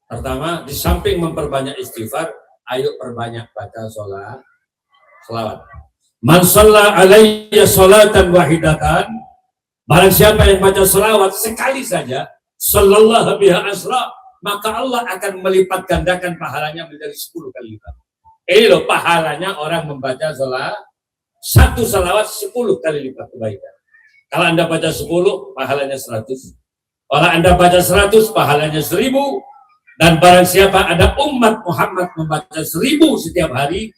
pertama, di samping memperbanyak istighfar, ayo perbanyak baca selawat. Man shalla alayya sholatan wahidatan, barang siapa yang baca selawat sekali saja, sallallahu biha asra, maka Allah akan melipat gandakan pahalanya menjadi 10 kali lipat. Ini loh pahalanya orang membaca satu selawat 10 kali lipat kebaikan. Kalau Anda baca 10, pahalanya 100. Kalau Anda baca 100, pahalanya 1000. Dan barang siapa ada umat Muhammad membaca 1000 setiap hari,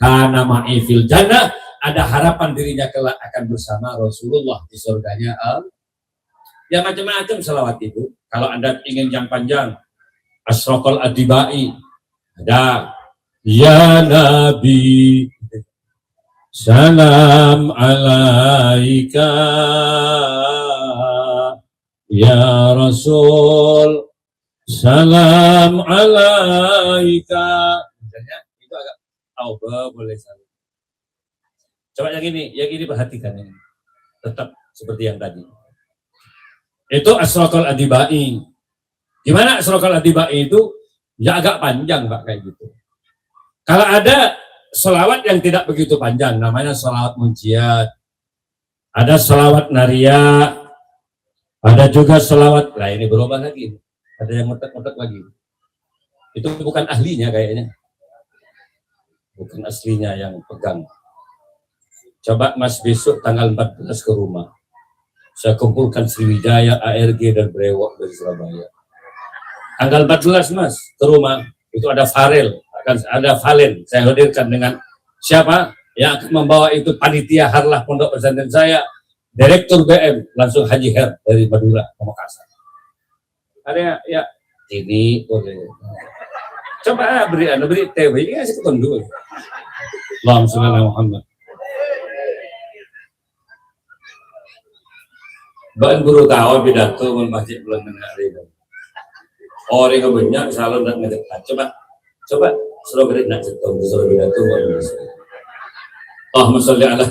karena ma'ifil jannah, ada harapan dirinya kelak akan bersama Rasulullah di surganya. Ya macam-macam selawat itu. Kalau Anda ingin yang panjang, Asraqal Adibai, ada Ya Nabi Salam alaika Ya Rasul Salam alaika. Misalnya itu agak tauba boleh salah. Coba yang ini perhatikan ini. Tetap seperti yang tadi. Itu Asraqal Adibai. Gimana Asraqal Adibai itu? Ya agak panjang Pak kayak gitu. Kalau ada selawat yang tidak begitu panjang, namanya selawat munjiat. Ada selawat naria. Ada juga selawat. Nah ini berubah lagi. Ada yang mutek-mutek lagi. Itu bukan ahlinya kayaknya. Bukan aslinya yang pegang. Coba Mas besok tanggal 14 ke rumah. Saya kumpulkan Sriwijaya, ARG, dan Brewok dari Surabaya. Tanggal 14 Mas ke rumah. Itu ada Farel. Akan ada Valen. Saya hadirkan dengan siapa? Yang akan membawa itu panitia harlah pondok pesantren saya. Direktur BM. Langsung Haji Her dari Madura ke Makassar. Ada ya ini boleh. Coba beri TV ini kasih ketemu dulu. Allahumma sholli ala Muhammad. Bahan guru tahu pidato membaca bulan hari ini. Orang yang banyak selalu nak ngedekat. Coba suruh beri nak cetok suruh pidato boleh. Allahumma sholli ala.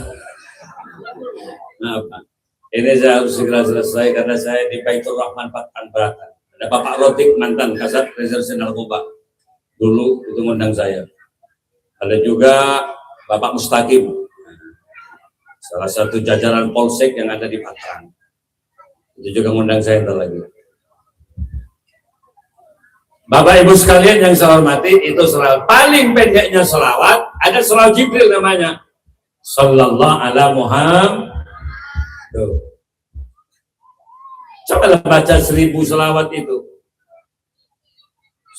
Nah, ini saya harus segera selesai karena saya di Baitur Rahman Patan Beratan. Ada Bapak Rotik mantan Kasat Reserse Narkoba dulu itu ngundang saya. Ada juga Bapak Mustaqim, salah satu jajaran polsek yang ada di Patan, itu juga ngundang saya ntar lagi. Bapak Ibu sekalian yang saya hormati, itu selawat paling pendeknya selawat. Ada selawat Jibril namanya, Sallallahu ala Muhammad. Coba baca 1000 selawat itu.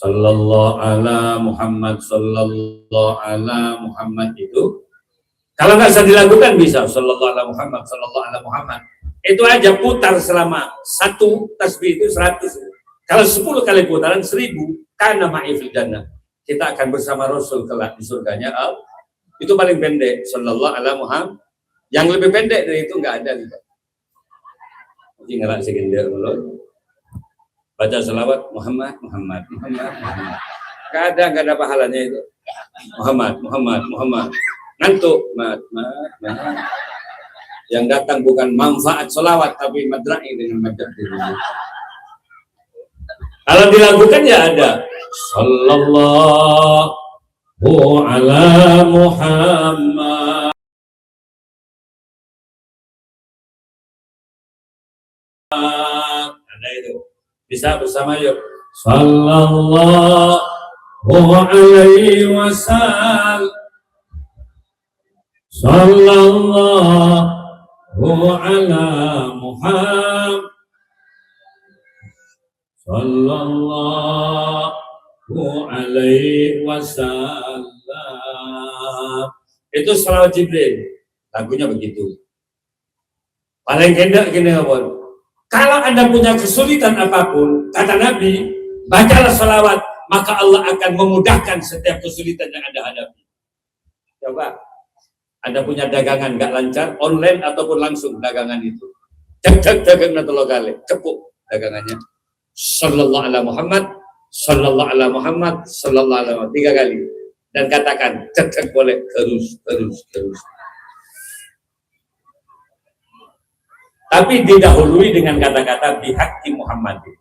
Sallallahu ala Muhammad, sallallahu ala Muhammad itu. Kalau nggak bisa dilakukan bisa. Sallallahu ala Muhammad, sallallahu ala Muhammad. Itu aja putar selama satu tasbih itu 100. Kalau 10 kali putaran 1000, karena ma'ifil jannah. Kita akan bersama Rasul kelak di surganya. Itu paling pendek. Sallallahu ala Muhammad. Yang lebih pendek dari itu nggak ada juga. Jadi ngerak sekender dulu. Baca selawat Muhammad. Gak ada pahalanya itu. Muhammad. Ngantuk. Yang datang bukan manfaat selawat tapi madra'i dengan madrak dirinya. Kalau dilakukan ya ada. Sallallahu ala Muhammad. Ada itu. Bisa bersama yuk. Sallallahu alaihi wasallam. Sallallahu ala Muhammad. Sallallahu alaihi wasallam. Itu salawat Jibril. Lagunya begitu. Paling kendek gini apa? Kalau Anda punya kesulitan apapun, kata Nabi, bacalah salawat, maka Allah akan memudahkan setiap kesulitan yang Anda hadapi. Coba, Anda punya dagangan nggak lancar, online ataupun langsung dagangan itu. Cek cepuk dagangannya. Sallallahu ala Muhammad, sallallahu ala Muhammad, sallallahu ala Muhammad, 3 kali. Dan katakan, cek boleh, terus. Tapi didahului dengan kata-kata bihaqi Muhammadin.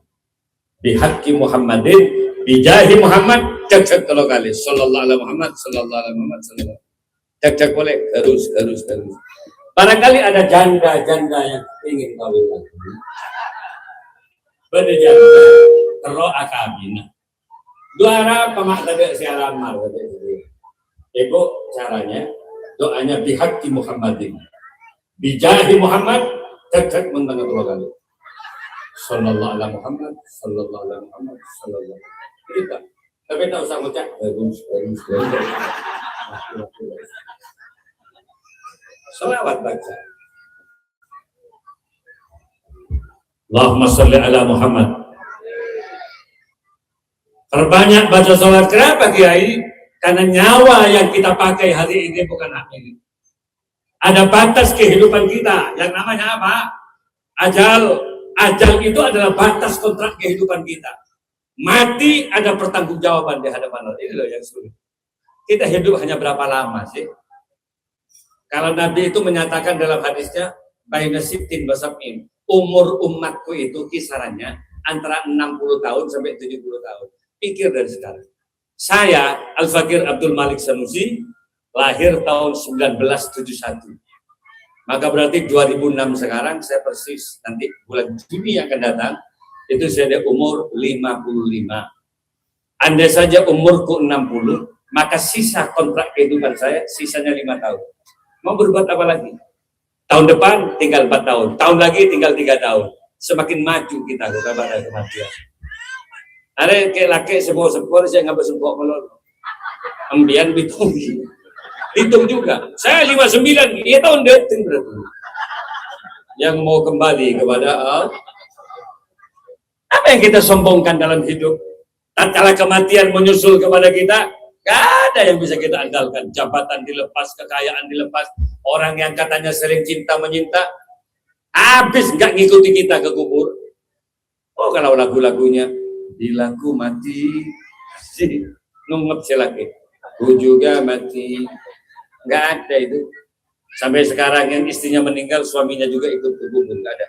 Bihaqi Muhammadin, bijahi Muhammad, cek 3 kali. Sallallahu ala Muhammad, sallallahu ala Muhammad, sallallahu. Cek boleh, terus. Barangkali ada janda-janda yang ingin kawin lagi. Berjanda, terlalu akabina. Duara pemak tadi siaran mal. Ibu caranya, doanya bihaqi Muhammadin. Bijahi Muhammad, cek mendengar 3 kali. Sallallahu ala Muhammad, sallallahu ala Muhammad, sallallahu. Kita, tapi tak usah ucap terus. Salawat baca. Allahumma salli ala Muhammad. Terbanyak baca salawat. Kenapa Kiai? Karena nyawa yang kita pakai hari ini bukan hak milik. Ada batas kehidupan kita yang namanya apa? Ajal. Ajal itu adalah batas kontrak kehidupan kita. Mati ada pertanggungjawaban di hadapan Allah. Ini loh yang sulit. Kita hidup hanya berapa lama sih? Kalau Nabi itu menyatakan dalam hadisnya, baina sittin basab'in, umur umatku itu kisarannya antara 60 tahun sampai 70 tahun. Pikir dari sekarang. Saya, Al-Fakir Abdul Malik Sanusi, lahir tahun 1971. Maka berarti 2006 sekarang, saya persis nanti bulan Juni yang akan datang, itu saya ada umur 55. Andai saja umurku 60, maka sisa kontrak kehidupan saya, sisanya 5 tahun. Mau berbuat apa lagi? Tahun depan tinggal 4 tahun, tahun lagi tinggal 3 tahun. Semakin maju kita kepada kematian. Ada kayak laki sepuluh saya nggak bersepuluh melon. Ambian hitung juga. Saya 59, ya tahun depan berarti. Yang mau kembali kepada Allah. Apa yang kita sombongkan dalam hidup? Tatkala kematian menyusul kepada kita, gak ada yang bisa kita andalkan. Jabatan dilepas, kekayaan dilepas. Orang yang katanya sering cinta menyinta, habis nggak ngikuti kita ke kubur. Oh, kalau lagu-lagunya, bila ku mati, nungep lagi. Ku juga mati. Nggak ada itu. Sampai sekarang yang istrinya meninggal, suaminya juga ikut ke kubur, nggak ada.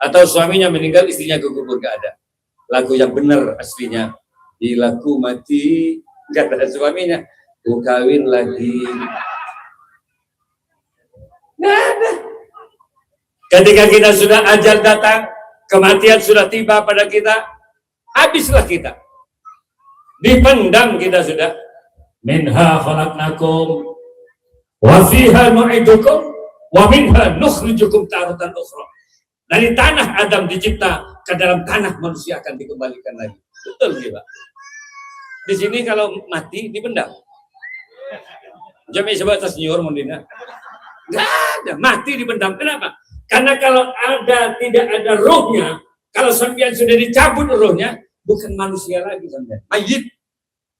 Atau suaminya meninggal, istrinya ke kubur, nggak ada. Lagu yang benar aslinya. Bila ku mati, kata suaminya, ku kawin lagi. Nggak ada. Ketika kita sudah ajal datang, kematian sudah tiba pada kita, habislah kita. Dipendam kita sudah. Minha khalaqnakum wa fiha nu'idukum wa minha nukhrijukum taratan ukhra. Dari tanah Adam dicipta, ke dalam tanah manusia akan dikembalikan lagi. Betul sih, Pak. Di sini kalau mati dipendam. Jami sebab tersenyur Mundina. Enggak ada, mati dipendam. Kenapa? Karena kalau tidak ada rohnya, kalau sampean sudah dicabut rohnya, bukan manusia lagi sampean. Mayit.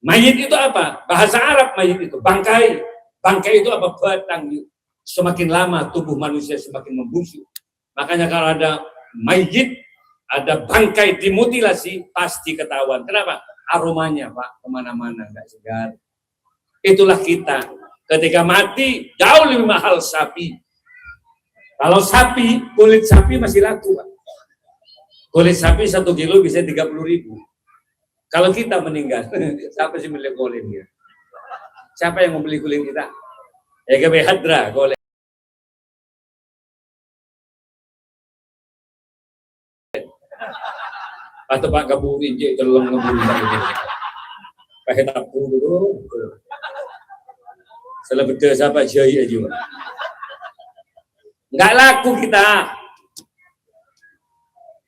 Mayit itu apa? Bahasa Arab mayit itu bangkai. Bangkai itu apa? Batang. Semakin lama tubuh manusia semakin membusuk. Makanya kalau ada mayit, ada bangkai dimutilasi, pasti ketahuan. Kenapa? Aromanya, Pak, kemana-mana nggak segar. Itulah kita. Ketika mati, jauh lebih mahal sapi. Kalau sapi, kulit sapi masih laku, Pak. Kulit sapi 1 kilo bisa 30.000. Kalau kita meninggal, siapa sih beli kulit dia? Siapa yang membeli kulit kita? Ya ke Hadra, kulit. Atau Pak kabur injek terulang ngeburu tadi. Pakai tapu dulu. Salah beda siapa jaya aja. Enggak laku kita.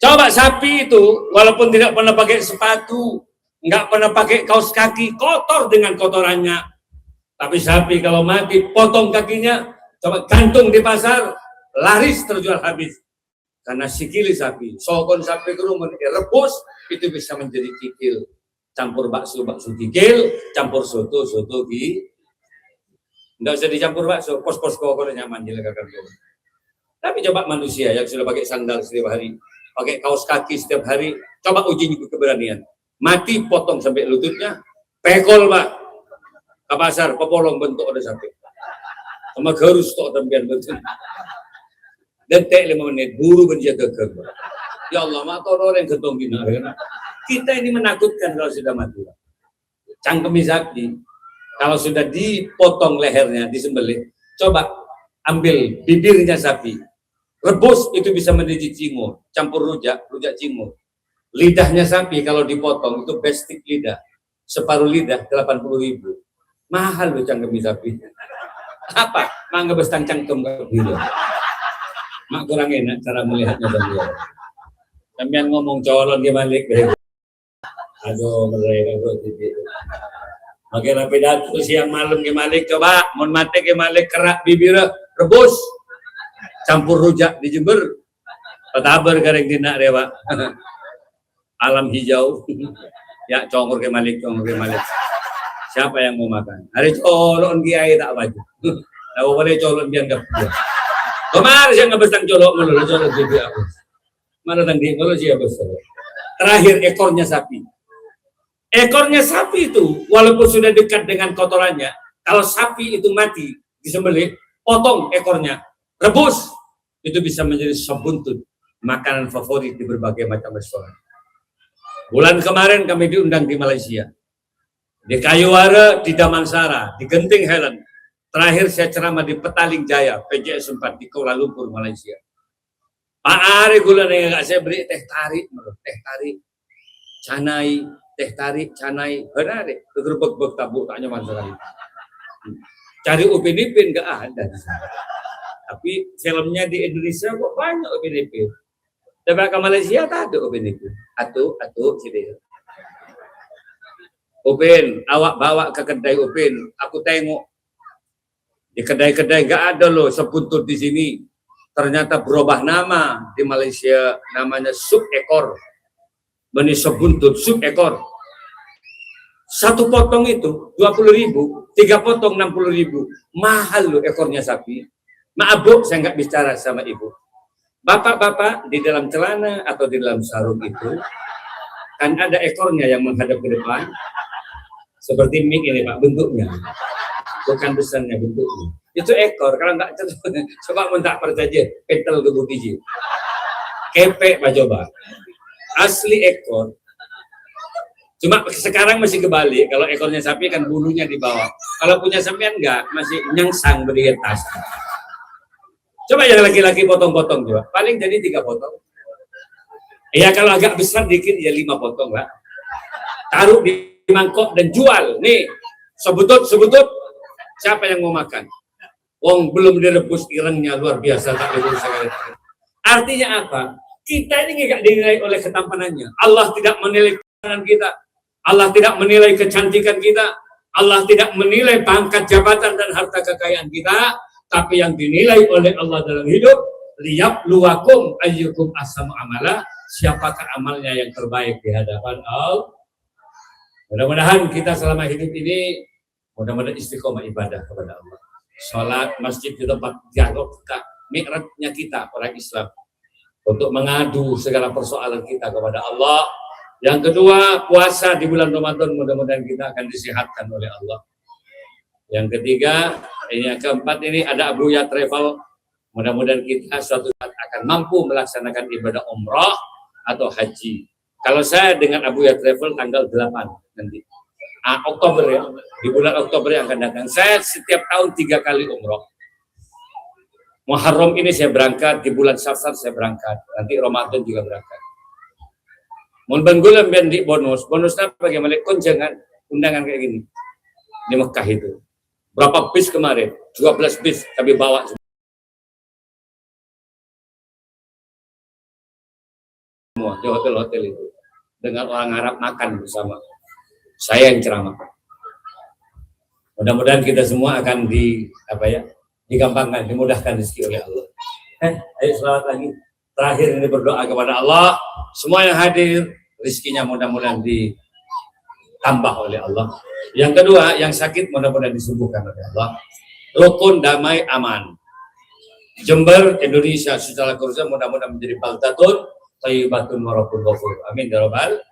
Coba sapi itu walaupun tidak pernah pakai sepatu, enggak pernah pakai kaos kaki, kotor dengan kotorannya. Tapi sapi kalau mati, potong kakinya, coba gantung di pasar, laris terjual habis. Karena sikili sapi, sokon sapi kerumun, rebus, itu bisa menjadi kikil. Campur bakso, bakso kikil, campur soto, soto kikil. Enggak usah dicampur bakso, pos-pos kokor nyaman dilegakan. Tapi coba manusia yang sudah pakai sandal setiap hari, pakai kaos kaki setiap hari, coba uji keberanian. Mati potong sampai lututnya, pekol Pak. Ke pasar, popolong bentuk ada sapi. Sama garus tok tembian bentuk. Detik 5 menit, buru berjaga ke. Ya Allah, mak orang yang ketong gini. Kita ini menakutkan kalau sudah mati. Cangkemi sapi, kalau sudah dipotong lehernya, disembelih, coba ambil bibirnya sapi, rebus, itu bisa menjadi cingur, campur rujak cingur. Lidahnya sapi kalau dipotong itu bestik lidah, separuh lidah 80.000. Mahal loh cangkemi sapi. Apa? Mangga bestang cangkem gitu. Mak kurang enak cara melihatnya beliau. Sampean ngomong colon ke balik. Aduh, mereka gitu. Makin pidato siang malam ke Malik, coba mon mate ke Malik kerak bibir rebus campur rujak di Jember petaber gareng dina rewa alam hijau ya congor ke Malik siapa yang mau makan hari colon kiai tak baju nah boleh colon biar enggak kemarin saya ngebestang colok mulu colok gitu aku mana tangdi kalau siapa terakhir ekornya sapi. Ekornya sapi itu, walaupun sudah dekat dengan kotorannya, kalau sapi itu mati, disembelih, potong ekornya, rebus, itu bisa menjadi sop buntut, makanan favorit di berbagai macam restoran. Bulan kemarin kami diundang di Malaysia, di Kayuwara, di Damansara, di Genting Highland. Terakhir saya ceramah di Petaling Jaya, PJS 4 di Kuala Lumpur, Malaysia. Pak Ari gula nih, saya beri teh tarik, canai, teh tarik, canai, benar deh, kegerbek-bek tabuk tak nyaman sekali. Cari Upin Ipin nggak ada. Tapi filmnya di Indonesia kok banyak Upin Ipin. Tapi ke Malaysia tak ada Upin Ipin. Atu, sini. Upin, awak bawa ke kedai Upin, aku tengok. Di kedai-kedai nggak ada loh sebuntut di sini. Ternyata berubah nama di Malaysia, namanya sup ekor. Benih sebuntut, sup ekor. Satu potong itu 20.000, 3 potong 60.000. Mahal loh ekornya sapi. Maaf Bu, saya nggak bicara sama Ibu. Bapak-bapak di dalam celana atau di dalam sarung itu kan ada ekornya yang menghadap ke depan. Seperti mic ini Pak, bentuknya. Bukan besarnya bentuknya. Itu ekor, kalau nggak coba mentak percaya, petel ke biji. Kepek Pak coba. Asli ekor. Cuma sekarang masih kebalik. Kalau ekornya sapi kan bulunya di bawah. Kalau punya sampean enggak, masih nyangsang beri atas. Coba yang laki-laki potong-potong juga. Paling jadi 3 potong. Ya kalau agak besar dikit ya 5 potong lah. Taruh di mangkok dan jual. Nih, sebutut. Siapa yang mau makan? Wong belum direbus irengnya luar biasa tak sekali. Artinya apa? Kita ini nggak dinilai oleh ketampanannya. Allah tidak menilai ketampanan kita. Allah tidak menilai kecantikan kita. Allah tidak menilai pangkat jabatan dan harta kekayaan kita. Tapi yang dinilai oleh Allah dalam hidup, liyabluwakum ayyukum ahsanu amala. Siapakah amalnya yang terbaik di hadapan Allah? Mudah-mudahan kita selama hidup ini, mudah-mudahan istiqomah ibadah kepada Allah. Sholat masjid di tempat dialog kita, mi'rajnya kita orang Islam. Untuk mengadu segala persoalan kita kepada Allah. Yang kedua, puasa di bulan Ramadan, mudah-mudahan kita akan disehatkan oleh Allah. Yang ketiga, yang keempat ini ada Abuya Travel. Mudah-mudahan kita suatu saat akan mampu melaksanakan ibadah umrah atau haji. Kalau saya dengan Abuya Travel tanggal 8 nanti. Oktober ya, di bulan Oktober yang akan datang. Saya setiap tahun 3 kali umrah. Muharram ini saya berangkat, di bulan Safar saya berangkat, nanti Ramadan juga berangkat. Mun banggulan ben di bonusnya bagaimana kunjangan undangan kayak gini di Mekah itu. Berapa bis kemarin? 12 bis kami bawa semua di hotel-hotel itu dengan orang Arab makan bersama. Saya yang ceramah. Mudah-mudahan kita semua akan digampangkan, dimudahkan rezeki oleh Allah. Ayo selamat lagi. Terakhir ini berdoa kepada Allah, semua yang hadir rezekinya mudah-mudahan ditambah oleh Allah. Yang kedua, yang sakit mudah-mudahan disembuhkan oleh Allah. Rukun, damai, aman. Jember, Indonesia secara khusus mudah-mudahan menjadi baldatun thayyibatun wa rabbul ghafur. Amin ya rabbal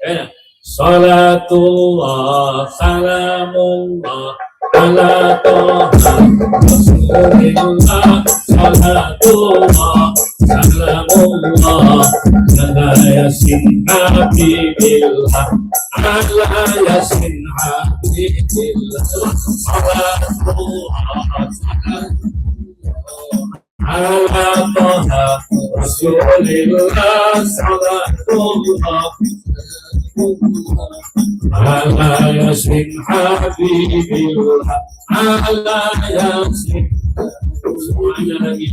alamin. Salatullah salamullah ala toha rasulillah. Salatullah salamullah ala yasin habibillah. Ala yasin habibillah. Salatullah ala toha rasulillah. Salatullah ala yasin habibillah. Ala yasin semuanya lagi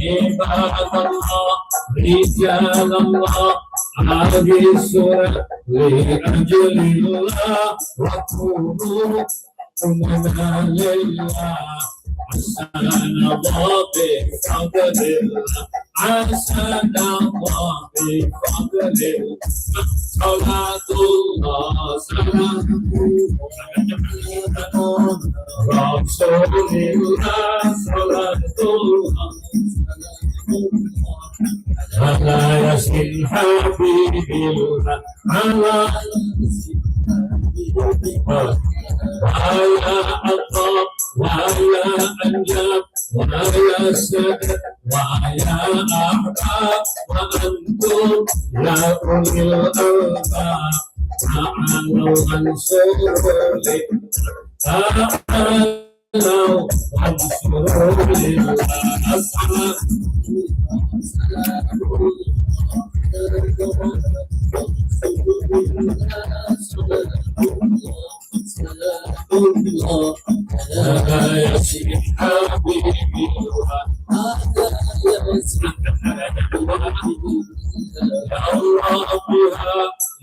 ibadallah rijalallah ahli surah li ajlillah wa qulu umanalillah asana wabi fadlillah asana wabi fadlillah. Salatullah salamullah rasulillah. Salatullah ala yasin habibillah. Ala wa'ala aqab wa'ala anjab wa'ala sadat wa'ala ahbab wa'antum ya ulil albab ta'alau ansurulillah. Ta'alau ansurulillah.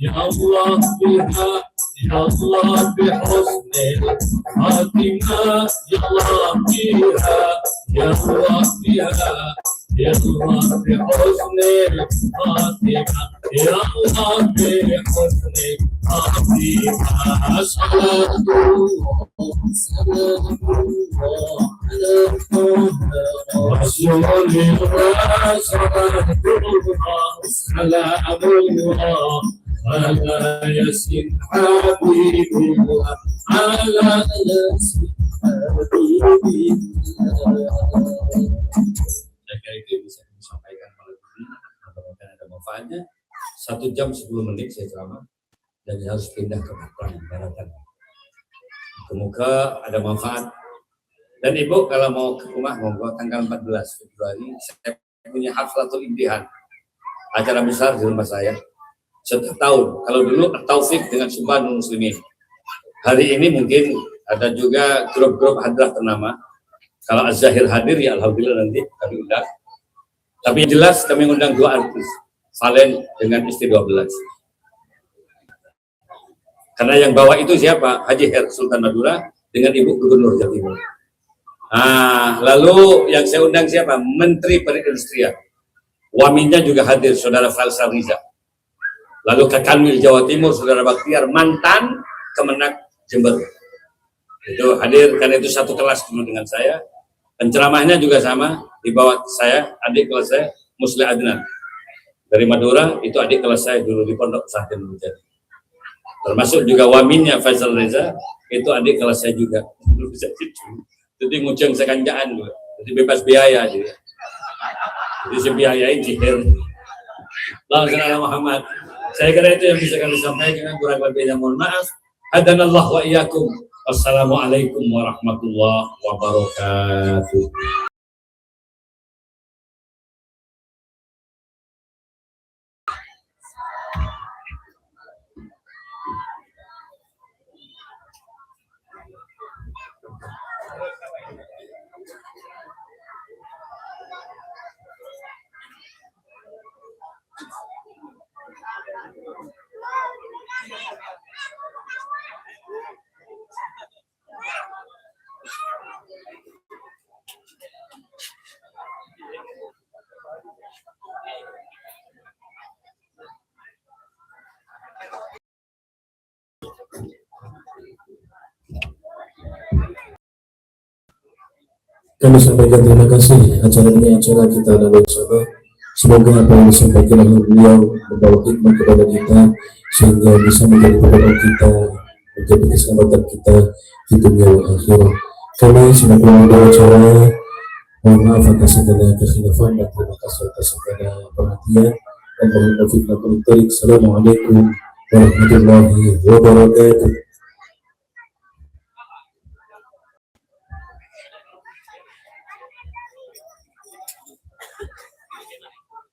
Ya Allah biha ya Allah bihusnil khatimah. Ya Allah biha ya Allah biha ya Allah bihusnil khatimah. Ya Allah bihusnil khatimah. Salatullah salamullah rasulillah. Salatullah salamullah ala yasin habibillah. Ala yasin habibillah. Saya itu bisa disampaikan pada diri, mudah-mudahan ada manfaatnya. 1 jam 10 menit saya ceramah dan harus pindah ke baratan. Semoga ada manfaat. Dan Ibu kalau mau ke rumah monggo tanggal 14 Februari saya punya haflatul imtihan, acara besar di rumah saya setiap tahun. Kalau dulu Taufik dengan Subhanul Muslimin. Hari ini mungkin ada juga grup-grup hadrah ternama. Kalau Az-Zahir hadir ya alhamdulillah nanti kami undang. Tapi jelas kami undang 2 artis, Valen dengan istri 12. Karena yang bawa itu siapa? Haji Her Sultan Madura dengan Ibu Gubernur Jawa Timur. Nah, lalu yang saya undang siapa? Menteri Perindustrian. Waminya juga hadir, Saudara Falsar Riza. Lalu Kakanwil Jawa Timur, Saudara Baktiar, mantan Kemenak Jember. Itu hadir, karena itu satu kelas dulu dengan saya. Penceramahnya juga sama, di bawah saya, adik kelas saya, Musli Adnan. Dari Madura, itu adik kelas saya dulu di Pondok Pesantren Mujahid. Termasuk juga waminnya Faisal Reza, itu adik kelas saya juga. Jadi ngujeng sekanjaan juga. Jadi bebas biaya. Jadi sebiayai jihir. Langsung Muhammad. Saya kira itu yang bisa kami sampaikan, kurang lebihnya mohon maaf. Hadanallah wa iyyakum. Wassalamualaikum warahmatullahi wabarakatuh. Kami sampaikan terima kasih. Acara ini acara kita adalah bersama. Semoga apa yang disampaikan oleh beliau membawa hikmah kepada kita sehingga bisa menjadi pedoman kita, menjadi keselamatan kita di dunia dan akhirat. Kami sebagai penyelenggara acara mohon maaf atas segala kekhilafan dan terima kasih atas segala perhatian dan mohon maaf. Assalamualaikum warahmatullahi wabarakatuh.